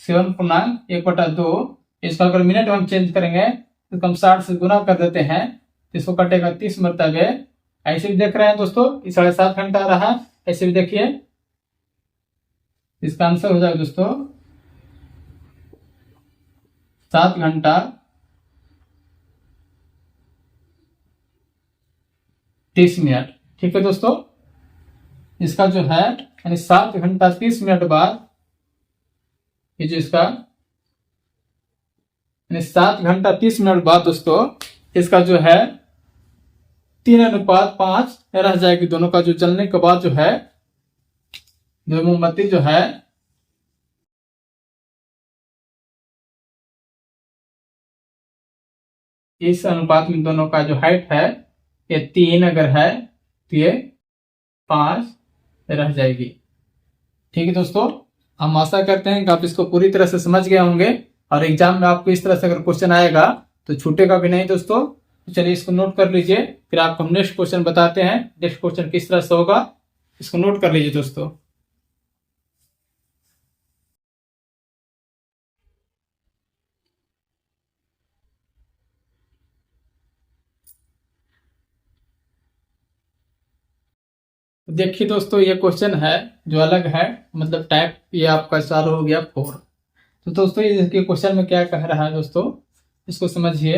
7.1/2। इसको अगर मिनट में हम चेंज करेंगे तो हम 60 से गुना कर देते हैं, इसको कटेगा 30 मरतबे। ऐसे भी देख रहे हैं दोस्तों, 7.5 घंटा आ रहा है। ऐसे भी देखिए इसका आंसर हो जाएगा दोस्तों 7 घंटा 30 मिनट। ठीक है दोस्तों, इसका जो है यानी 7 घंटा 30 मिनट बाद, ये जो इसका यानी 7 घंटा 30 मिनट बाद दोस्तों इसका जो है 3:5 रह जाएगी। दोनों का जो जलने के बाद जो है, जो मोमबत्ती जो है इस अनुपात में दोनों का जो हाइट है ये 3 अगर है तो ये 5 रह जाएगी। ठीक है दोस्तों, हम आशा करते हैं कि आप इसको पूरी तरह से समझ गए होंगे और एग्जाम में आपको इस तरह से अगर क्वेश्चन आएगा तो छूटेगा भी नहीं दोस्तों। तो चलिए इसको नोट कर लीजिए, फिर आपको हम नेक्स्ट क्वेश्चन बताते हैं। नेक्स्ट क्वेश्चन किस तरह से होगा इसको नोट कर लीजिए दोस्तों। देखिए दोस्तों, ये क्वेश्चन है जो अलग है, मतलब टाइप ये आपका चालू हो गया 4। तो दोस्तों ये क्वेश्चन में क्या कह रहा है दोस्तों, इसको समझिए।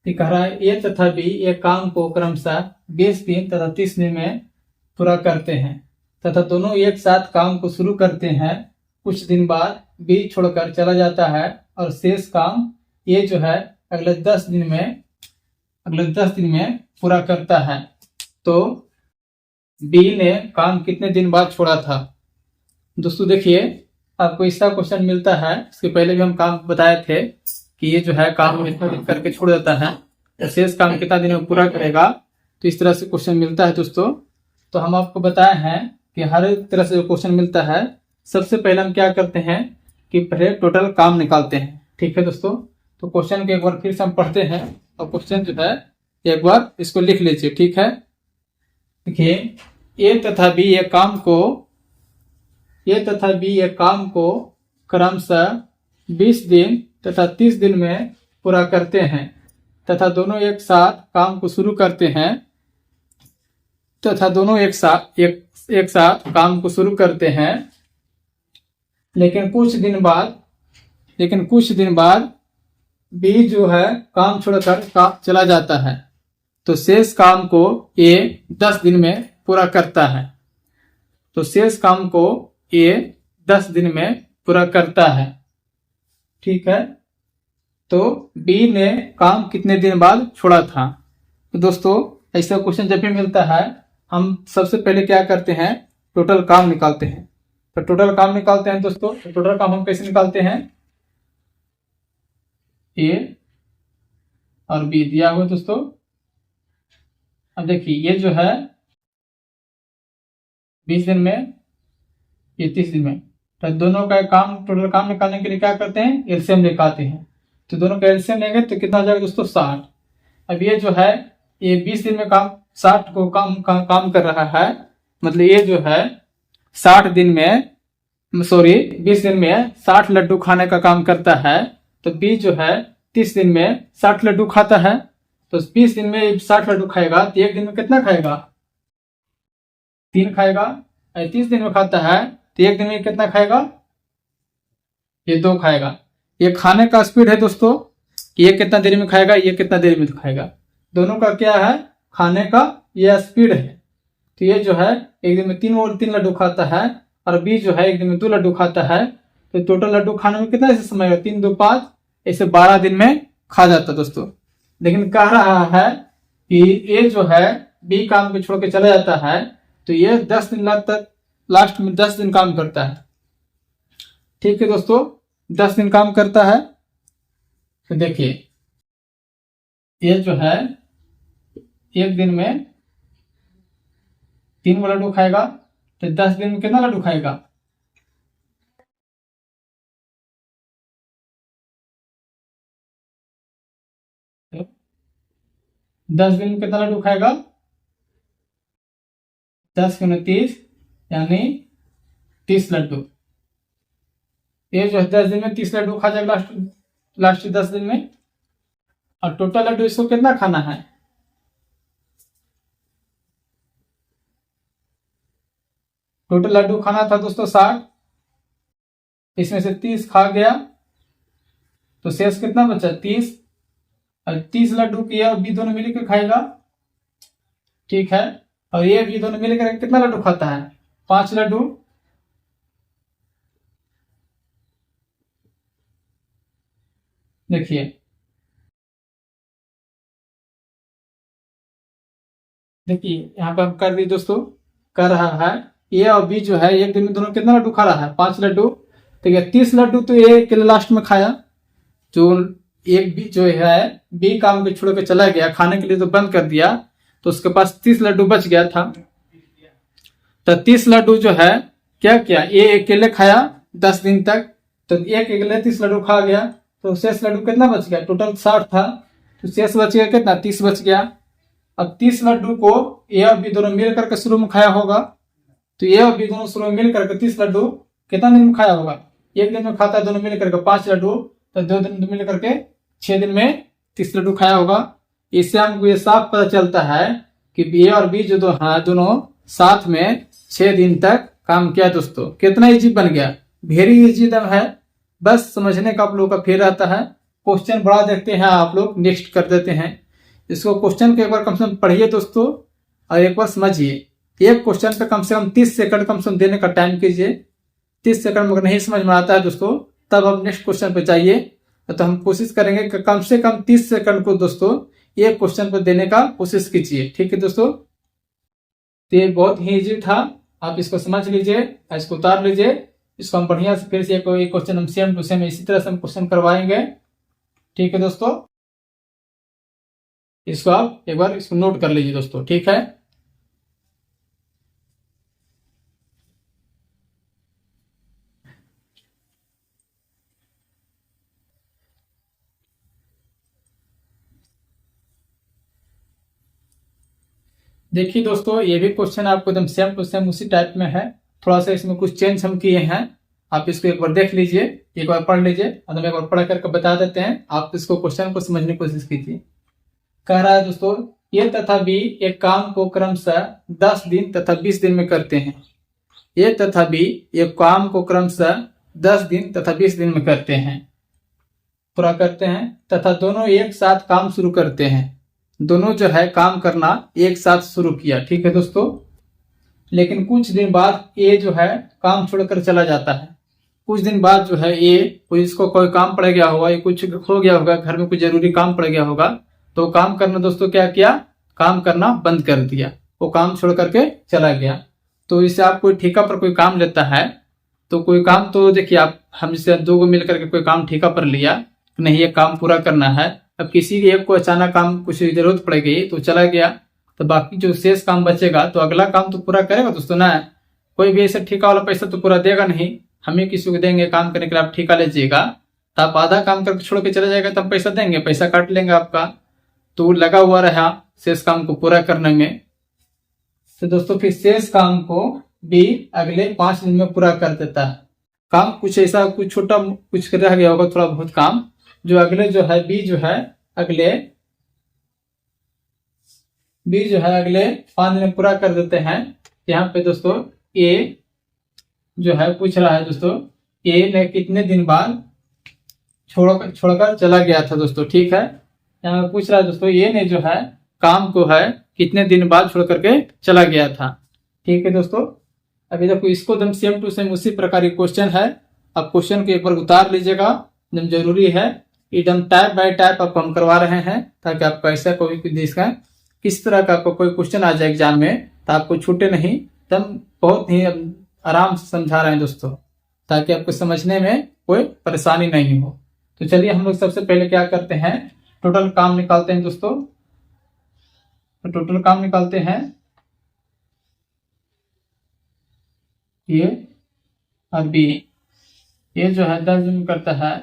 ये कह रहा है ए तथा बी एक काम को क्रमशः 20 दिन तथा 30 दिन में पूरा करते हैं तथा दोनों एक साथ काम को शुरू करते हैं। कुछ दिन बाद बी छोड़कर चला जाता है और शेष काम ये जो है अगले 10 दिन में पूरा करता है। तो बी ने काम कितने दिन बाद छोड़ा था। दोस्तों देखिए, आपको इसका क्वेश्चन मिलता है, इसके पहले भी हम काम बताए थे कि ये जो है काम इतना दिन करके छोड़ देता है, तो शेष काम कितना दिन में पूरा करेगा। तो इस तरह से क्वेश्चन मिलता है दोस्तों। तो हम आपको बताए हैं कि हर एक तरह से जो क्वेश्चन मिलता है, सबसे पहले हम क्या करते हैं कि पहले टोटल काम निकालते हैं। ठीक है दोस्तों, तो क्वेश्चन को एक बार फिर से हम पढ़ते हैं और क्वेश्चन जो है एक बार इसको लिख लीजिए। ठीक है, देखिए ए तथा बी एक काम को ए तथा बी एक काम को क्रमशः 20 दिन तथा 30 दिन में पूरा करते हैं तथा दोनों एक साथ काम को शुरू करते हैं काम को शुरू करते हैं, लेकिन कुछ दिन बाद बी जो है काम छोड़कर चला जाता है, तो शेष काम को ए 10 दिन में पूरा करता है। ठीक है, तो बी ने काम कितने दिन बाद छोड़ा था। तो दोस्तों ऐसा क्वेश्चन जब भी मिलता है हम सबसे पहले क्या करते हैं, टोटल काम निकालते हैं। तो टोटल काम निकालते हैं दोस्तों, तो टोटल काम हम कैसे निकालते हैं, ए और बी दिया हुआ दोस्तों। अब देखिए ये जो है 20 दिन में, ये 30 दिन में, तो दोनों का काम टोटल काम निकालने के लिए क्या करते हैं, एलसीएम निकालते हैं। तो दोनों का एलसीएम लेंगे तो कितना हो जाएगा दोस्तों, 60। अब ये जो है ये 20 दिन में काम 60 को काम कर रहा है, मतलब ये जो है 20 दिन में 60 लड्डू खाने का काम करता है। तो बी जो है 30 दिन में 60 लड्डू खाता है, तो 20 दिन में 60 लड्डू खाएगा तो एक दिन में कितना खाएगा, 3 खाएगा। 30 दिन में खाता है तो एक दिन में कितना खाएगा, ये 2 खाएगा। ये खाने का स्पीड है दोस्तों, ये कितना देर में खाएगा, ये कितना देर में खाएगा, दोनों का क्या है, खाने का ये स्पीड है। तो ये जो है एक दिन में 3 लड्डू खाता है और बी जो है एक दिन में 2 लड्डू खाता है। तो टोटल लड्डू खाने में कितना ऐसे समय है, 3 2 5, ऐसे 12 दिन में खा जाता दोस्तों। लेकिन कह रहा है कि ये जो है बी काम को छोड़ के चला जाता है, तो ये 10 दिन तक लास्ट में 10 दिन काम करता है। ठीक है दोस्तों, 10 दिन काम करता है। तो देखिए ये जो है एक दिन में 3 लड्डू खाएगा, तो 10 दिन में कितना लड्डू खाएगा, तो 10 दिन में कितना लड्डू खाएगा, 10 × 30 यानी 30 लड्डू। ये जो है 10 दिन में 30 लड्डू खा जाएगा लास्ट 10 दिन में। और टोटल लड्डू इसको कितना खाना है, टोटल लड्डू खाना था दोस्तों 60, इसमें से 30 खा गया तो शेष कितना बचा, 30। और 30 लड्डू की और बी दोनों मिलकर खाएगा। ठीक है, और ये बी दोनों मिलकर कितना लड्डू खाता है, 5 लड्डू। देखिए यहाँ पर हम कर दिए दोस्तों, कर रहा है ए और बी जो है एक दिन में दोनों कितना लड्डू खा रहा है, 5 लड्डू। ठीक है, 30 लड्डू तो ए के लास्ट में खाया, जो एक बी जो है बी काम के छोड़ के चला गया, खाने के लिए तो बंद कर दिया, तो उसके पास 30 लड्डू बच गया था। तो 30 लड्डू जो है क्या किया, ए अकेले खाया 10 दिन तक, तो एक अकेले 30 लड्डू खा गया, तो शेष लड्डू कितना बच गया, टोटल 60 था, तो शेष बच गया कितना, 30 बच गया। अब 30 लड्डू को ए और बी दोनों मिल करके शुरू में खाया होगा, तो ए और बी दोनों शुरू में मिल करके 30 लड्डू कितना दिन में खाया होगा, एक दिन में खाता है दोनों मिल करके 5 लड्डू, तो 2 दिन मिल करके 6 दिन में 30 लड्डू खाया होगा। इससे हमको ये साफ पता चलता है कि ए और बी जो दोनों साथ में 6 दिन तक काम किया दोस्तों। कितना इजी बन गया, वेरी इजी दम है, बस समझने का आप लोगों का फेर आता है। क्वेश्चन बड़ा देखते हैं आप लोग, नेक्स्ट कर देते हैं। इसको क्वेश्चन को एक बार कम से कम पढ़िए दोस्तों, और एक बार समझिए। एक क्वेश्चन पे कम से कम 30 सेकंड कम से कम देने का टाइम कीजिए। 30 सेकंड में अगर नहीं समझ में आता है दोस्तों, तब हम नेक्स्ट क्वेश्चन पे जाइए। तो हम कोशिश करेंगे कि कम से कम 30 सेकंड को दोस्तों एक क्वेश्चन पर देने का कोशिश कीजिए। ठीक है दोस्तों, तो ये बहुत ही इजी था, आप इसको समझ लीजिए, इसको उतार लीजिए। इसको हम बढ़िया से फिर से कोई क्वेश्चन हम सेम टू सेम इसी तरह से हम क्वेश्चन करवाएंगे। ठीक है दोस्तों, इसको आप एक बार इसको नोट कर लीजिए दोस्तों। ठीक है, देखिए दोस्तों ये भी क्वेश्चन आपको एकदम सेम टू सेम उसी टाइप में है। थोड़ा सा इसमें कुछ चेंज हम किए हैं, आप इसको एक बार देख लीजिए, एक बार पढ़ लीजिए, और हम एक बार पढ़ करके बता देते हैं, आप इसको क्वेश्चन को समझने की कोशिश कीजिए। कह रहा है दोस्तों, ये तथा बी एक काम को क्रमशः 10 दिन तथा 20 दिन में करते हैं। ये तथा बी एक काम को क्रमशः 10 दिन तथा 20 दिन में करते हैं, पूरा करते हैं, तथा दोनों एक साथ काम शुरू करते हैं। दोनों जो है काम करना एक साथ शुरू किया, ठीक है दोस्तों। लेकिन कुछ दिन बाद ए जो है काम छोड़कर चला जाता है। कुछ दिन बाद जो है ए, कोई इसको कोई काम पड़ गया होगा, या कुछ हो गया होगा, घर में कुछ जरूरी काम पड़ गया होगा, तो काम करना दोस्तों क्या किया, काम करना बंद कर दिया, वो काम छोड़ करके चला गया। तो इससे आप कोई ठेका पर कोई काम लेता है, तो कोई काम तो देखिए आप हमसे दो को मिलकर के कोई काम ठेका पर लिया, नहीं ये काम पूरा करना है। अब किसी एक को अचानक काम कुछ जरूरत पड़ गई तो चला गया, तो बाकी जो शेष काम बचेगा तो अगला काम तो पूरा करेगा दोस्तों ना। कोई भी ऐसा ठेका वाला पैसा तो पूरा देगा नहीं, हम ही किसी को देंगे काम करने के लिए, आप ठेका लीजिएगा, तो आप आधा काम करके छोड़ के चले जाएगा तो हम पैसा देंगे, पैसा काट लेंगे आपका, तो लगा हुआ रहा शेष काम को पूरा करने में। तो दोस्तों फिर शेष काम को बी अगले 5 दिन में पूरा कर देता है। काम कुछ ऐसा कुछ छोटा कुछ रह गया होगा, थोड़ा बहुत काम, जो अगले जो है बी जो है अगले 5 दिन में पूरा कर देते हैं। यहाँ पे दोस्तों ए जो है पूछ रहा है दोस्तों, ए ने कितने दिन बाद छोड़कर चला गया था दोस्तों, ठीक है। यहाँ पूछ रहा है दोस्तों, ए ने जो है काम को है कितने दिन बाद छोड़ करके चला गया था, ठीक है दोस्तों। अभी देखो इसको एकदम सेम टू सेम उसी प्रकार की क्वेश्चन है, आप क्वेश्चन को एक बार उतार लीजिएगा, एकदम जरूरी है, एकदम टाइप बाय टाइप आपको हम करवा रहे हैं, ताकि आपको ऐसा कोई इसका किस तरह का आपको कोई क्वेश्चन आ जाए एग्जाम में तो आपको छूटे नहीं, तो हम बहुत ही आराम से समझा रहे हैं दोस्तों, ताकि आपको समझने में कोई परेशानी नहीं हो। तो चलिए हम लोग सबसे पहले क्या करते हैं, टोटल काम निकालते हैं दोस्तों। तो टोटल काम निकालते हैं, ये और बी, ये जो है 10 दिन में करता है,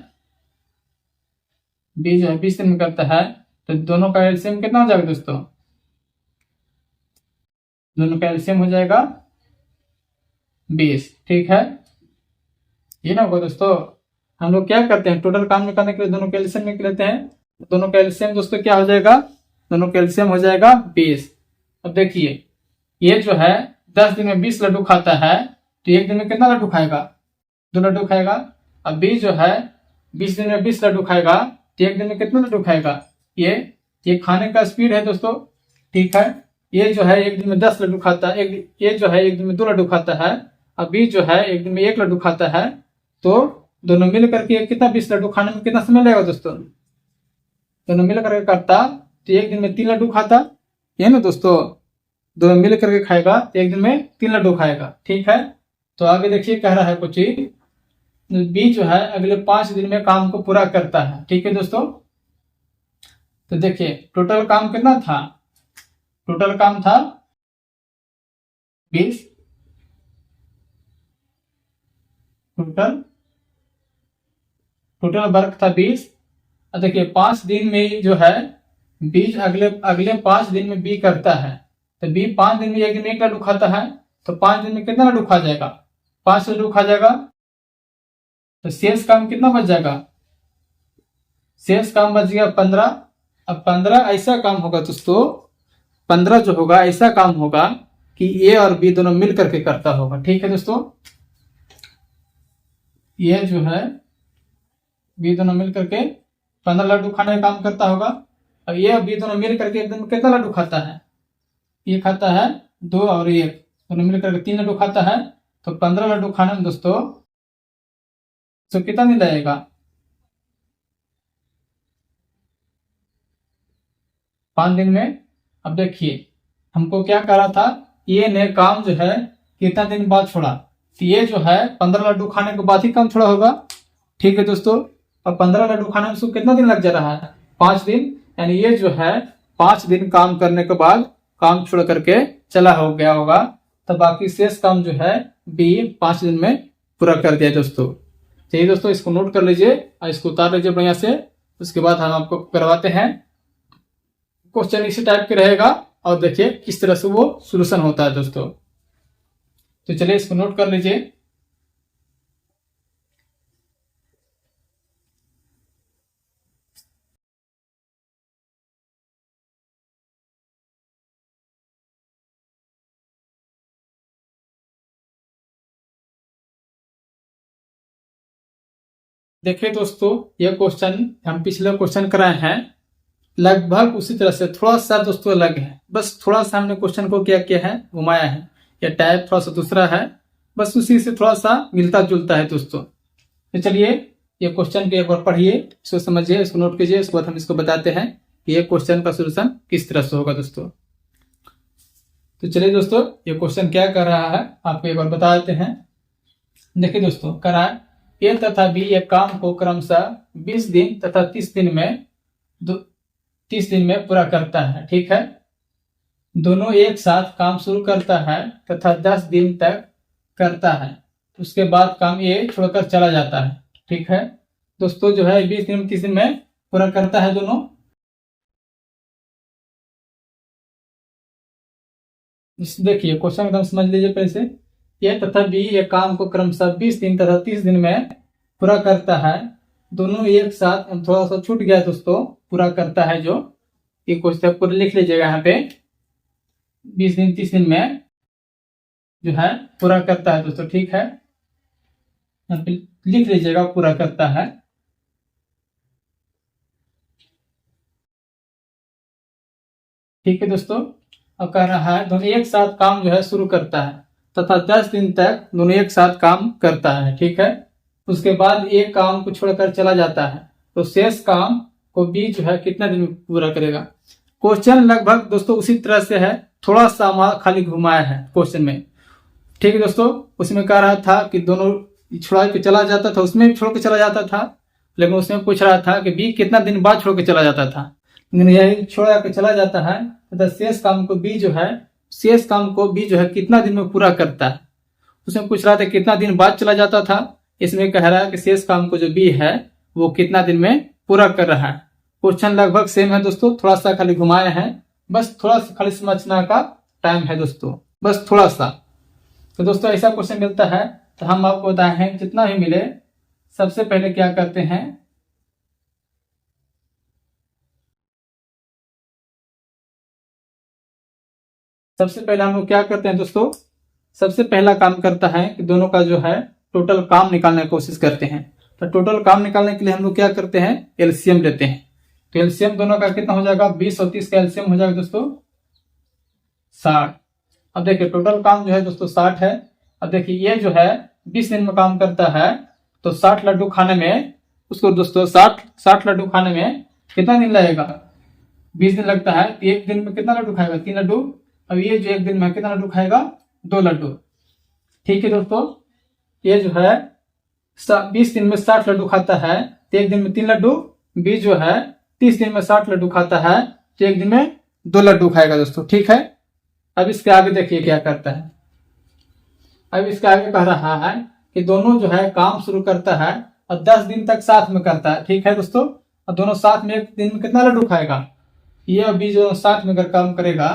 बी जो है 20 दिन में करता है, तो दोनों का एलसीएम कितना हो जाएगा दोस्तों, दोनों का एलसीएम हो जाएगा 20, ठीक है। ये ना होगा दोस्तों, हम लोग क्या करते हैं, टोटल काम निकालने के लिए दोनों का एलसीएम निकाल लेते हैं। दोनों का एलसीएम दोस्तों क्या हो जाएगा, दोनों का एलसीएम हो जाएगा 20। अब देखिए ये जो है 10 दिन में 20 लड्डू खाता है, तो एक दिन में कितना लड्डू खाएगा, 2 लड्डू खाएगा। अब बी जो है 20 दिन में 20 लड्डू खाएगा, तो एक दिन में कितना लड्डू खाएगा, ये खाने का स्पीड है दोस्तों, ठीक है। ये जो है एक दिन में 10 लड्डू खाता है, ये जो है एक दिन में 2 लड्डू खाता है, अब बी जो है एक दिन में 1 लड्डू खाता है, तो दोनों मिल करके कितना 20 लड्डू खाने में कितना समय लगेगा दोस्तों, दोनों मिल करके करता तो एक दिन में 3 लड्डू खाता, ये ना दोस्तों, दोनों मिल करके खाएगा तो एक दिन में 3 लड्डू खाएगा, ठीक है। तो आगे देखिए कह रहा है कुछ बी जो है अगले 5 दिन में काम को पूरा करता है, ठीक है दोस्तों। तो देखिए टोटल काम कितना था, टोटल काम था 20, टोटल वर्क था 20। देखिए 5 दिन में जो है बी अगले 5 दिन में बी करता है, तो बी 5 दिन में एक दिन 1 लड्डू खाता है, तो 5 दिन में कितना लड्डू खा जाएगा, 5 लड्डू खा जाएगा। तो शेष काम कितना बच जाएगा, शेष काम बच गया 15। अब 15 ऐसा काम होगा दोस्तों, 15 जो होगा ऐसा काम होगा कि ए और बी दोनों मिल करके करता होगा, ठीक है दोस्तों। ये जो है बी दोनों मिल करके 15 लड्डू खाने का काम करता होगा, और ये और बी दोनों मिल करके एक दिन में कितना लड्डू खाता है, ये खाता है 2 और 1, दोनों मिल करके 3 लड्डू खाता है। तो 15 लड्डू खाने में दोस्तों तो कितना दिन लगेगा, 5 दिन में। अब देखिए हमको क्या कह रहा था, ये ने काम जो है कितना दिन बाद छोड़ा, तो ये जो है 15 लड्डू खाने के बाद ही काम छोड़ा होगा, ठीक है दोस्तों। अब 15 लड्डू खाने में उसको कितना दिन लग जा रहा है, 5 दिन, यानी ये जो है 5 दिन काम करने के बाद काम छोड़ करके चला हो गया होगा, तो बाकी शेष काम जो है बी 5 दिन में पूरा कर दिया दोस्तों। चलिए दोस्तों इसको नोट कर लीजिए और इसको उतार लीजिए बढ़िया से, उसके बाद हम आपको करवाते हैं। क्वेश्चन इसी टाइप के रहेगा और देखिए किस तरह से वो सोल्यूशन होता है दोस्तों। तो चलिए इसको नोट कर लीजिए। देखिए दोस्तों, यह क्वेश्चन हम पिछले क्वेश्चन कराए हैं, लगभग उसी तरह से, थोड़ा सा दोस्तों अलग है। बस थोड़ा सा हमने क्वेश्चन को क्या किया है, घुमाया है। यह टाइप थोड़ा सा दूसरा है, बस उसी से थोड़ा सा मिलता जुलता है दोस्तों। तो चलिए ये क्वेश्चन के एक बार पढ़िए, इसको समझिए, इसको नोट कीजिए, उसके बाद हम इसको बताते हैं कि ये क्वेश्चन का सोल्यूशन किस तरह से होगा दोस्तों। तो चलिए दोस्तों, ये क्वेश्चन क्या कर रहा है आपको एक बार बता देते हैं। देखिए दोस्तों, कह रहा है ए तथा बी एक काम को क्रमशः 20 दिन तथा 30 दिन में 30 दिन में पूरा करता है। ठीक है, दोनों एक साथ काम शुरू करता है तथा 10 दिन तक करता है, उसके बाद काम ये छोड़कर चला जाता है। ठीक है दोस्तों, जो है 20 दिन 30 दिन में पूरा करता है दोनों। देखिए क्वेश्चन एकदम समझ लीजिए पहले से। ए तथा बी एक काम को क्रमशः 20 दिन तथा 30 दिन में पूरा करता है, दोनों एक साथ, थोड़ा सा छूट गया दोस्तों, पूरा करता है जो, ये क्वेश्चन पूरा लिख लीजिएगा यहाँ पे। 20 दिन 30 दिन में जो है पूरा करता है दोस्तों। ठीक है, यहाँ पे लिख लीजिएगा पूरा करता है। ठीक है दोस्तों, अब कह रहा है दोनों एक साथ काम जो है शुरू करता है तथा 10 दिन तक दोनों एक साथ काम करता है। ठीक है, उसके बाद एक काम को छोड़कर चला जाता है, तो शेष काम को बी जो है कितना दिन में पूरा करेगा। क्वेश्चन लगभग दोस्तों उसी तरह से है, थोड़ा सा हमारा खाली घुमाया है क्वेश्चन में। ठीक है दोस्तों, उसमें कह रहा था कि दोनों छोड़ के चला जाता था, उसमें भी छोड़ के चला जाता था, लेकिन उसमें पूछ रहा था कि बी कितना दिन बाद छोड़ के चला जाता था। लेकिन यही छोड़ के चला जाता है तथा शेष काम को बी जो है, शेष काम को बी जो है कितना दिन में पूरा करता है। उसमें पूछ रहा था कितना दिन बाद चला जाता था, इसमें कह रहा है कि शेष काम को जो बी है वो कितना दिन में पूरा कर रहा है। क्वेश्चन लगभग सेम है दोस्तों, थोड़ा सा खाली घुमाए हैं, बस थोड़ा सा खाली समझना का टाइम है दोस्तों, बस थोड़ा सा। तो दोस्तों ऐसा क्वेश्चन मिलता है तो हम आपको बताए हैं जितना भी मिले, सबसे पहले क्या करते हैं, सबसे पहले हम लोग क्या करते हैं दोस्तों, सबसे पहला काम करता है कि दोनों का जो है टोटल काम निकालने की कोशिश करते हैं। तो टोटल काम निकालने के लिए हम लोग क्या करते हैं, एलसीएम लेते हैं। तो एलसीएम दोनों का कितना हो जाएगा, 20 और 30 का एलसीएम हो जाएगा दोस्तों 60। अब देखिए टोटल काम जो है दोस्तों 60 है। अब देखिए ये जो है 20 दिन में काम करता है, तो 60 लड्डू खाने में उसको दोस्तों 60 लड्डू खाने में कितना दिन लगेगा, 20 दिन लगता है। तो एक दिन में कितना लड्डू खाएगा, 3 लड्डू। अब ये जो एक दिन में कितना लड्डू खाएगा, 2 लड्डू। ठीक है दोस्तों, ये जो है 20 दिन में 60 लड्डू खाता है, तो एक दिन में 3 लड्डू। बी जो है 30 दिन में 60 लड्डू खाता है, तो एक दिन में 2 लड्डू खाएगा दोस्तों। ठीक है, अब इसके आगे देखिए क्या करता है। अब इसके आगे कह रहा है कि दोनों जो है काम शुरू करता है और 10 दिन तक साथ में करता है। ठीक है दोस्तों, और दोनों साथ में एक दिन में कितना लड्डू खाएगा, ये अभी जो साथ में अगर काम करेगा,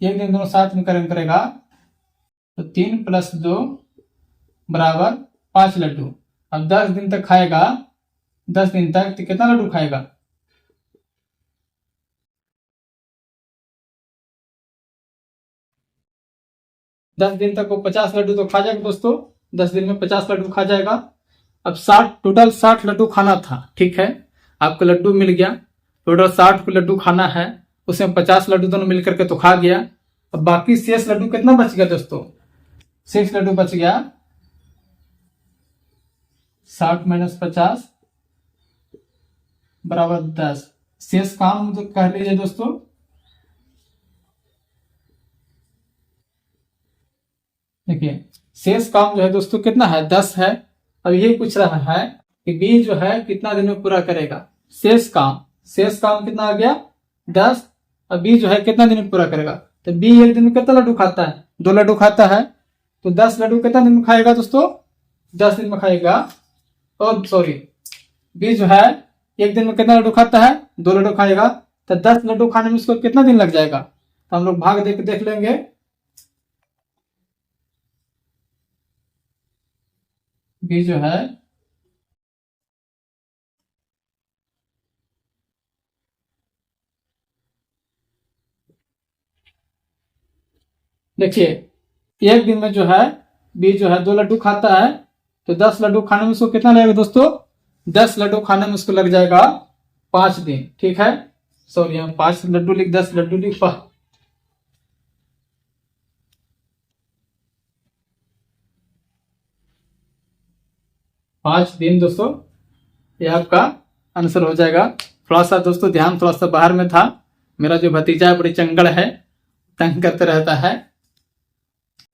एक दिन दोनों साथ में करेगा, तो 3 + 2 = 5 लड्डू। अब 10 दिन तक खाएगा, 10 दिन तक तो कितना लड्डू खाएगा, 10 दिन तक वो 50 लड्डू तो खा जाएगा दोस्तों, 10 दिन में 50 लड्डू खा जाएगा। अब 60 टोटल 60 लड्डू खाना था। ठीक है, आपको लड्डू मिल गया, टोटल 60 को लड्डू खाना है, उसमें 50 लड्डू दोनों मिलकर के तो खा गया। अब बाकी शेष लड्डू कितना बच गया दोस्तों, 6 लड्डू बच गया, 60 - 50 = 10। शेष काम तो कह लीजिए दोस्तों, देखिए शेष काम जो है दोस्तों कितना है, 10 है। अब ये पूछ रहा है कि बी जो है कितना दिन में पूरा करेगा, शेष काम कितना आ गया, 10। अब बी जो है कितना दिन में पूरा करेगा, तो बी एक दिन में कितना लड्डू खाता है, 2 लड्डू खाता है, तो 10 लड्डू कितना दिन में खाएगा दोस्तों, 10 दिन में खाएगा। और सॉरी, बी जो है एक दिन में कितना लड्डू खाता है, 2 लड्डू खाएगा, तो 10 लड्डू खाने में उसको कितना दिन लग जाएगा, तो हम लोग भाग देख लेंगे। बी जो है देखिए, एक दिन में जो है बी जो है 2 लड्डू खाता है, तो 10 लड्डू खाने में उसको कितना लगेगा दोस्तों? 10 लड्डू खाने में उसको लग जाएगा 5 दिन। ठीक है, सॉरी हम 5 लड्डू लिख 10 लड्डू लिख 5 दिन दोस्तों, ये आपका आंसर हो जाएगा। थोड़ा सा दोस्तों ध्यान थोड़ा सा बाहर में था, मेरा जो भतीजा है बड़ी चंगड़ है, तंग करते रहता है,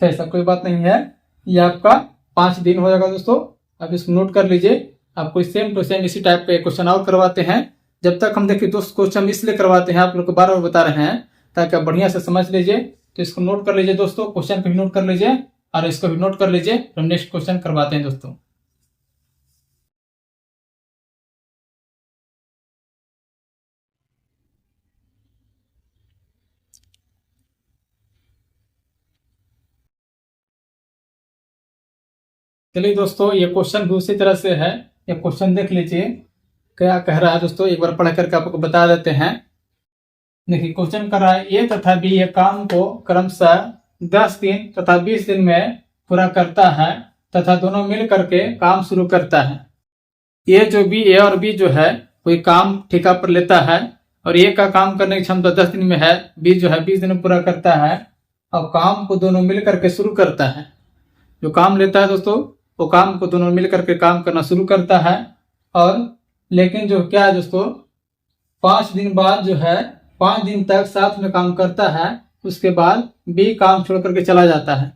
तो ऐसा कोई बात नहीं है। ये आपका 5 दिन हो जाएगा दोस्तों। अब इसको नोट कर लीजिए। आपको सेम टू सेम इसी टाइप पे क्वेश्चन और करवाते हैं। जब तक हम देखिए दोस्त क्वेश्चन इसलिए करवाते हैं, आप लोग को बार बार बता रहे हैं ताकि आप बढ़िया से समझ लीजिए। तो इसको नोट कर लीजिए दोस्तों, क्वेश्चन को भी नोट कर लीजिए और इसको भी नोट कर लीजिए। हम नेक्स्ट क्वेश्चन करवाते हैं दोस्तों। चलिए दोस्तों, ये क्वेश्चन भी उसी तरह से है। ये क्वेश्चन देख लीजिए क्या कह रहा है दोस्तों, एक बार पढ़ करके आपको बता देते हैं। देखिए क्वेश्चन कर रहा है, ए तथा बी ये काम को क्रमशः 10 दिन तथा 20 दिन में पूरा करता है तथा दोनों मिल करके काम शुरू करता है। ए और बी जो है कोई काम ठेका पर लेता है और ए का काम करने की क्षमता 10 दिन में है, बी जो है 20 दिन में पूरा करता है और काम को दोनों मिल करके शुरू करता है। जो काम लेता है दोस्तों वो काम को दोनों मिल करके काम करना शुरू करता है, और लेकिन जो क्या है दोस्तों 5 दिन बाद जो है 5 दिन तक साथ में काम करता है, उसके बाद बी काम छोड़ करके चला जाता है।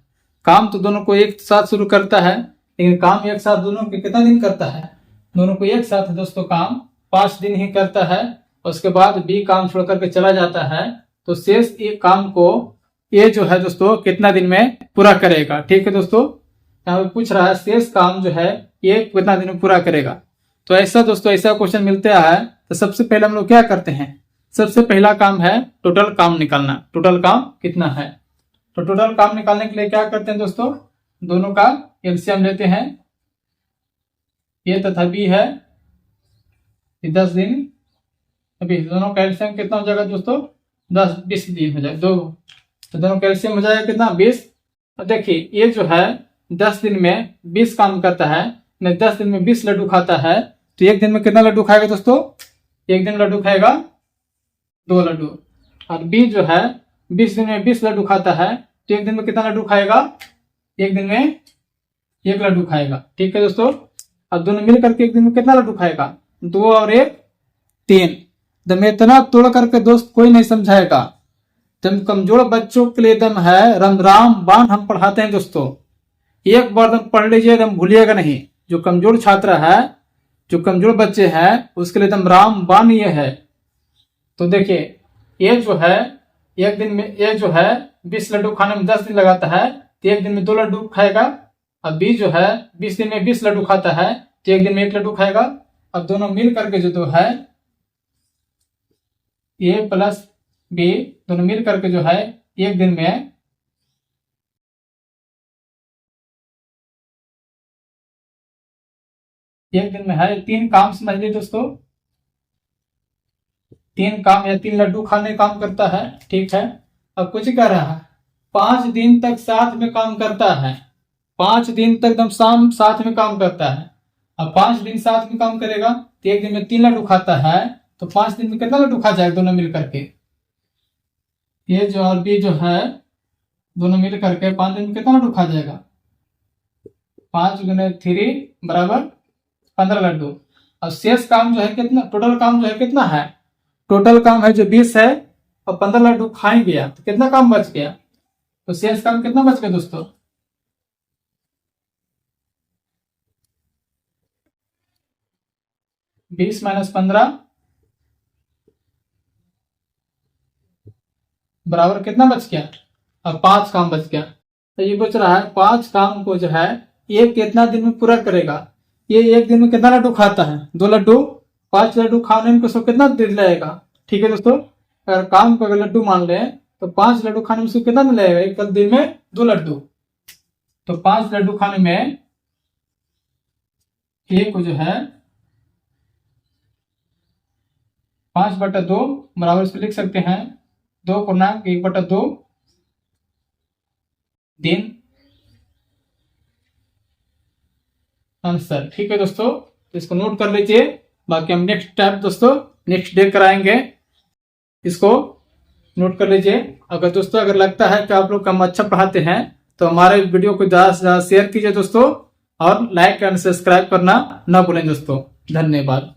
काम तो दोनों को एक साथ शुरू करता है, लेकिन काम एक साथ दोनों के कितना दिन करता है? दोनों को एक साथ दोस्तों काम 5 दिन ही करता है, उसके बाद बी काम छोड़ करके चला जाता है। तो शेष एक काम को ये जो है दोस्तों कितना दिन में पूरा करेगा? ठीक है दोस्तों, यहाँ पे पूछ रहा है शेष काम जो है ये कितना दिन में पूरा करेगा। तो ऐसा दोस्तों ऐसा क्वेश्चन मिलता है तो सबसे पहले हम लोग क्या करते हैं? सबसे पहला काम है टोटल काम निकालना। टोटल काम कितना है? तो टोटल काम निकालने के लिए क्या करते हैं दोस्तों, दोनों का एलसीएम लेते हैं। ए तथा बी है 10 दिन, अभी दोनों का एलसीएम कितना हो जाएगा दोस्तों? 10-20 दिन हो जाएगा। तो दोनों का एलसीएम हो जाएगा कितना? 20। अब देखिए ये जो है 10 दिन में 20 काम करता है, 10 दिन में 20 लड्डू खाता है, तो एक दिन में कितना लड्डू खाएगा दोस्तों? एक दिन लड्डू खाएगा 2 लड्डू। और बी जो है 20 दिन में 20 लड्डू खाता है, तो एक दिन में कितना लड्डू खाएगा? एक दिन में 1 लड्डू खाएगा। ठीक है दोस्तों, अब दोनों मिल करके एक दिन में कितना लड्डू खाएगा? 2 और 1 3। दम इतना तोड़ करके दोस्त कोई नहीं समझाएगा। दम कमजोर बच्चों के लिए दम है राम बाण हम पढ़ाते हैं दोस्तों। एक बार दम पढ़ लीजिए, दम भूलिएगा नहीं। जो कमजोर छात्र है, जो कमजोर बच्चे हैं, उसके लिए दम राम बाण ये है। तो देखिए ये जो है एक दिन में ये जो है 20 लड्डू खाने में 10 दिन लगाता है, तो एक दिन में 2 लड्डू खाएगा। अब बी जो है 20 दिन में 20 लड्डू खाता है, तो एक दिन में 1 लड्डू खाएगा। अब दोनों मिल करके जो है ए प्लस बी दोनों मिल करके जो है एक दिन में है 3 काम। समझ लीजिए दोस्तों 3 काम या 3 लड्डू खाने काम करता है। ठीक है, अब कुछ कह रहा है 5 दिन तक साथ में काम करता है। 5 दिन तक एकदम शाम साथ में काम करता है। अब 5 दिन साथ में काम करेगा तो एक दिन में 3 लड्डू खाता है, तो 5 दिन में कितना लड्डू खा जाएगा दोनों मिल करके? ये जो और बी जो है दोनों मिल करके 5 दिन में कितना लड्डू खा जाएगा? 5 गुने 3 बराबर 15 लड्डू। और शेष काम जो है कितना? टोटल काम जो है कितना है? टोटल काम है जो 20 है और 15 लड्डू खाई गया, तो कितना काम बच गया? तो शेष काम कितना बच गया दोस्तों? 20 - 15 बराबर कितना बच गया? अब 5 काम बच गया। तो ये बच रहा है 5 काम को जो है ये कितना दिन में पूरा करेगा? ये एक दिन में कितना लड्डू खाता है? 2 लड्डू। 5 लड्डू खाने में उसको कितना दिन लगेगा? ठीक है दोस्तों, अगर काम को अगर लड्डू मान लें तो 5 लड्डू खाने में उसको कितना मिलेगा? एक दिन में 2 लड्डू। तो 5 लड्डू खाने में ए को जो है 5/2 बराबर इसको लिख सकते हैं 2/1/2 दिन आंसर। ठीक है दोस्तों, तो इसको नोट कर लीजिए। बाकी हम नेक्स्ट टाइम दोस्तों नेक्स्ट डे कराएंगे, इसको नोट कर लीजिए। अगर दोस्तों अगर लगता है कि आप लोग हम अच्छा पढ़ाते हैं तो हमारे वीडियो को ज्यादा से ज्यादा शेयर कीजिए दोस्तों, और लाइक एंड सब्सक्राइब करना ना भूलें दोस्तों। धन्यवाद।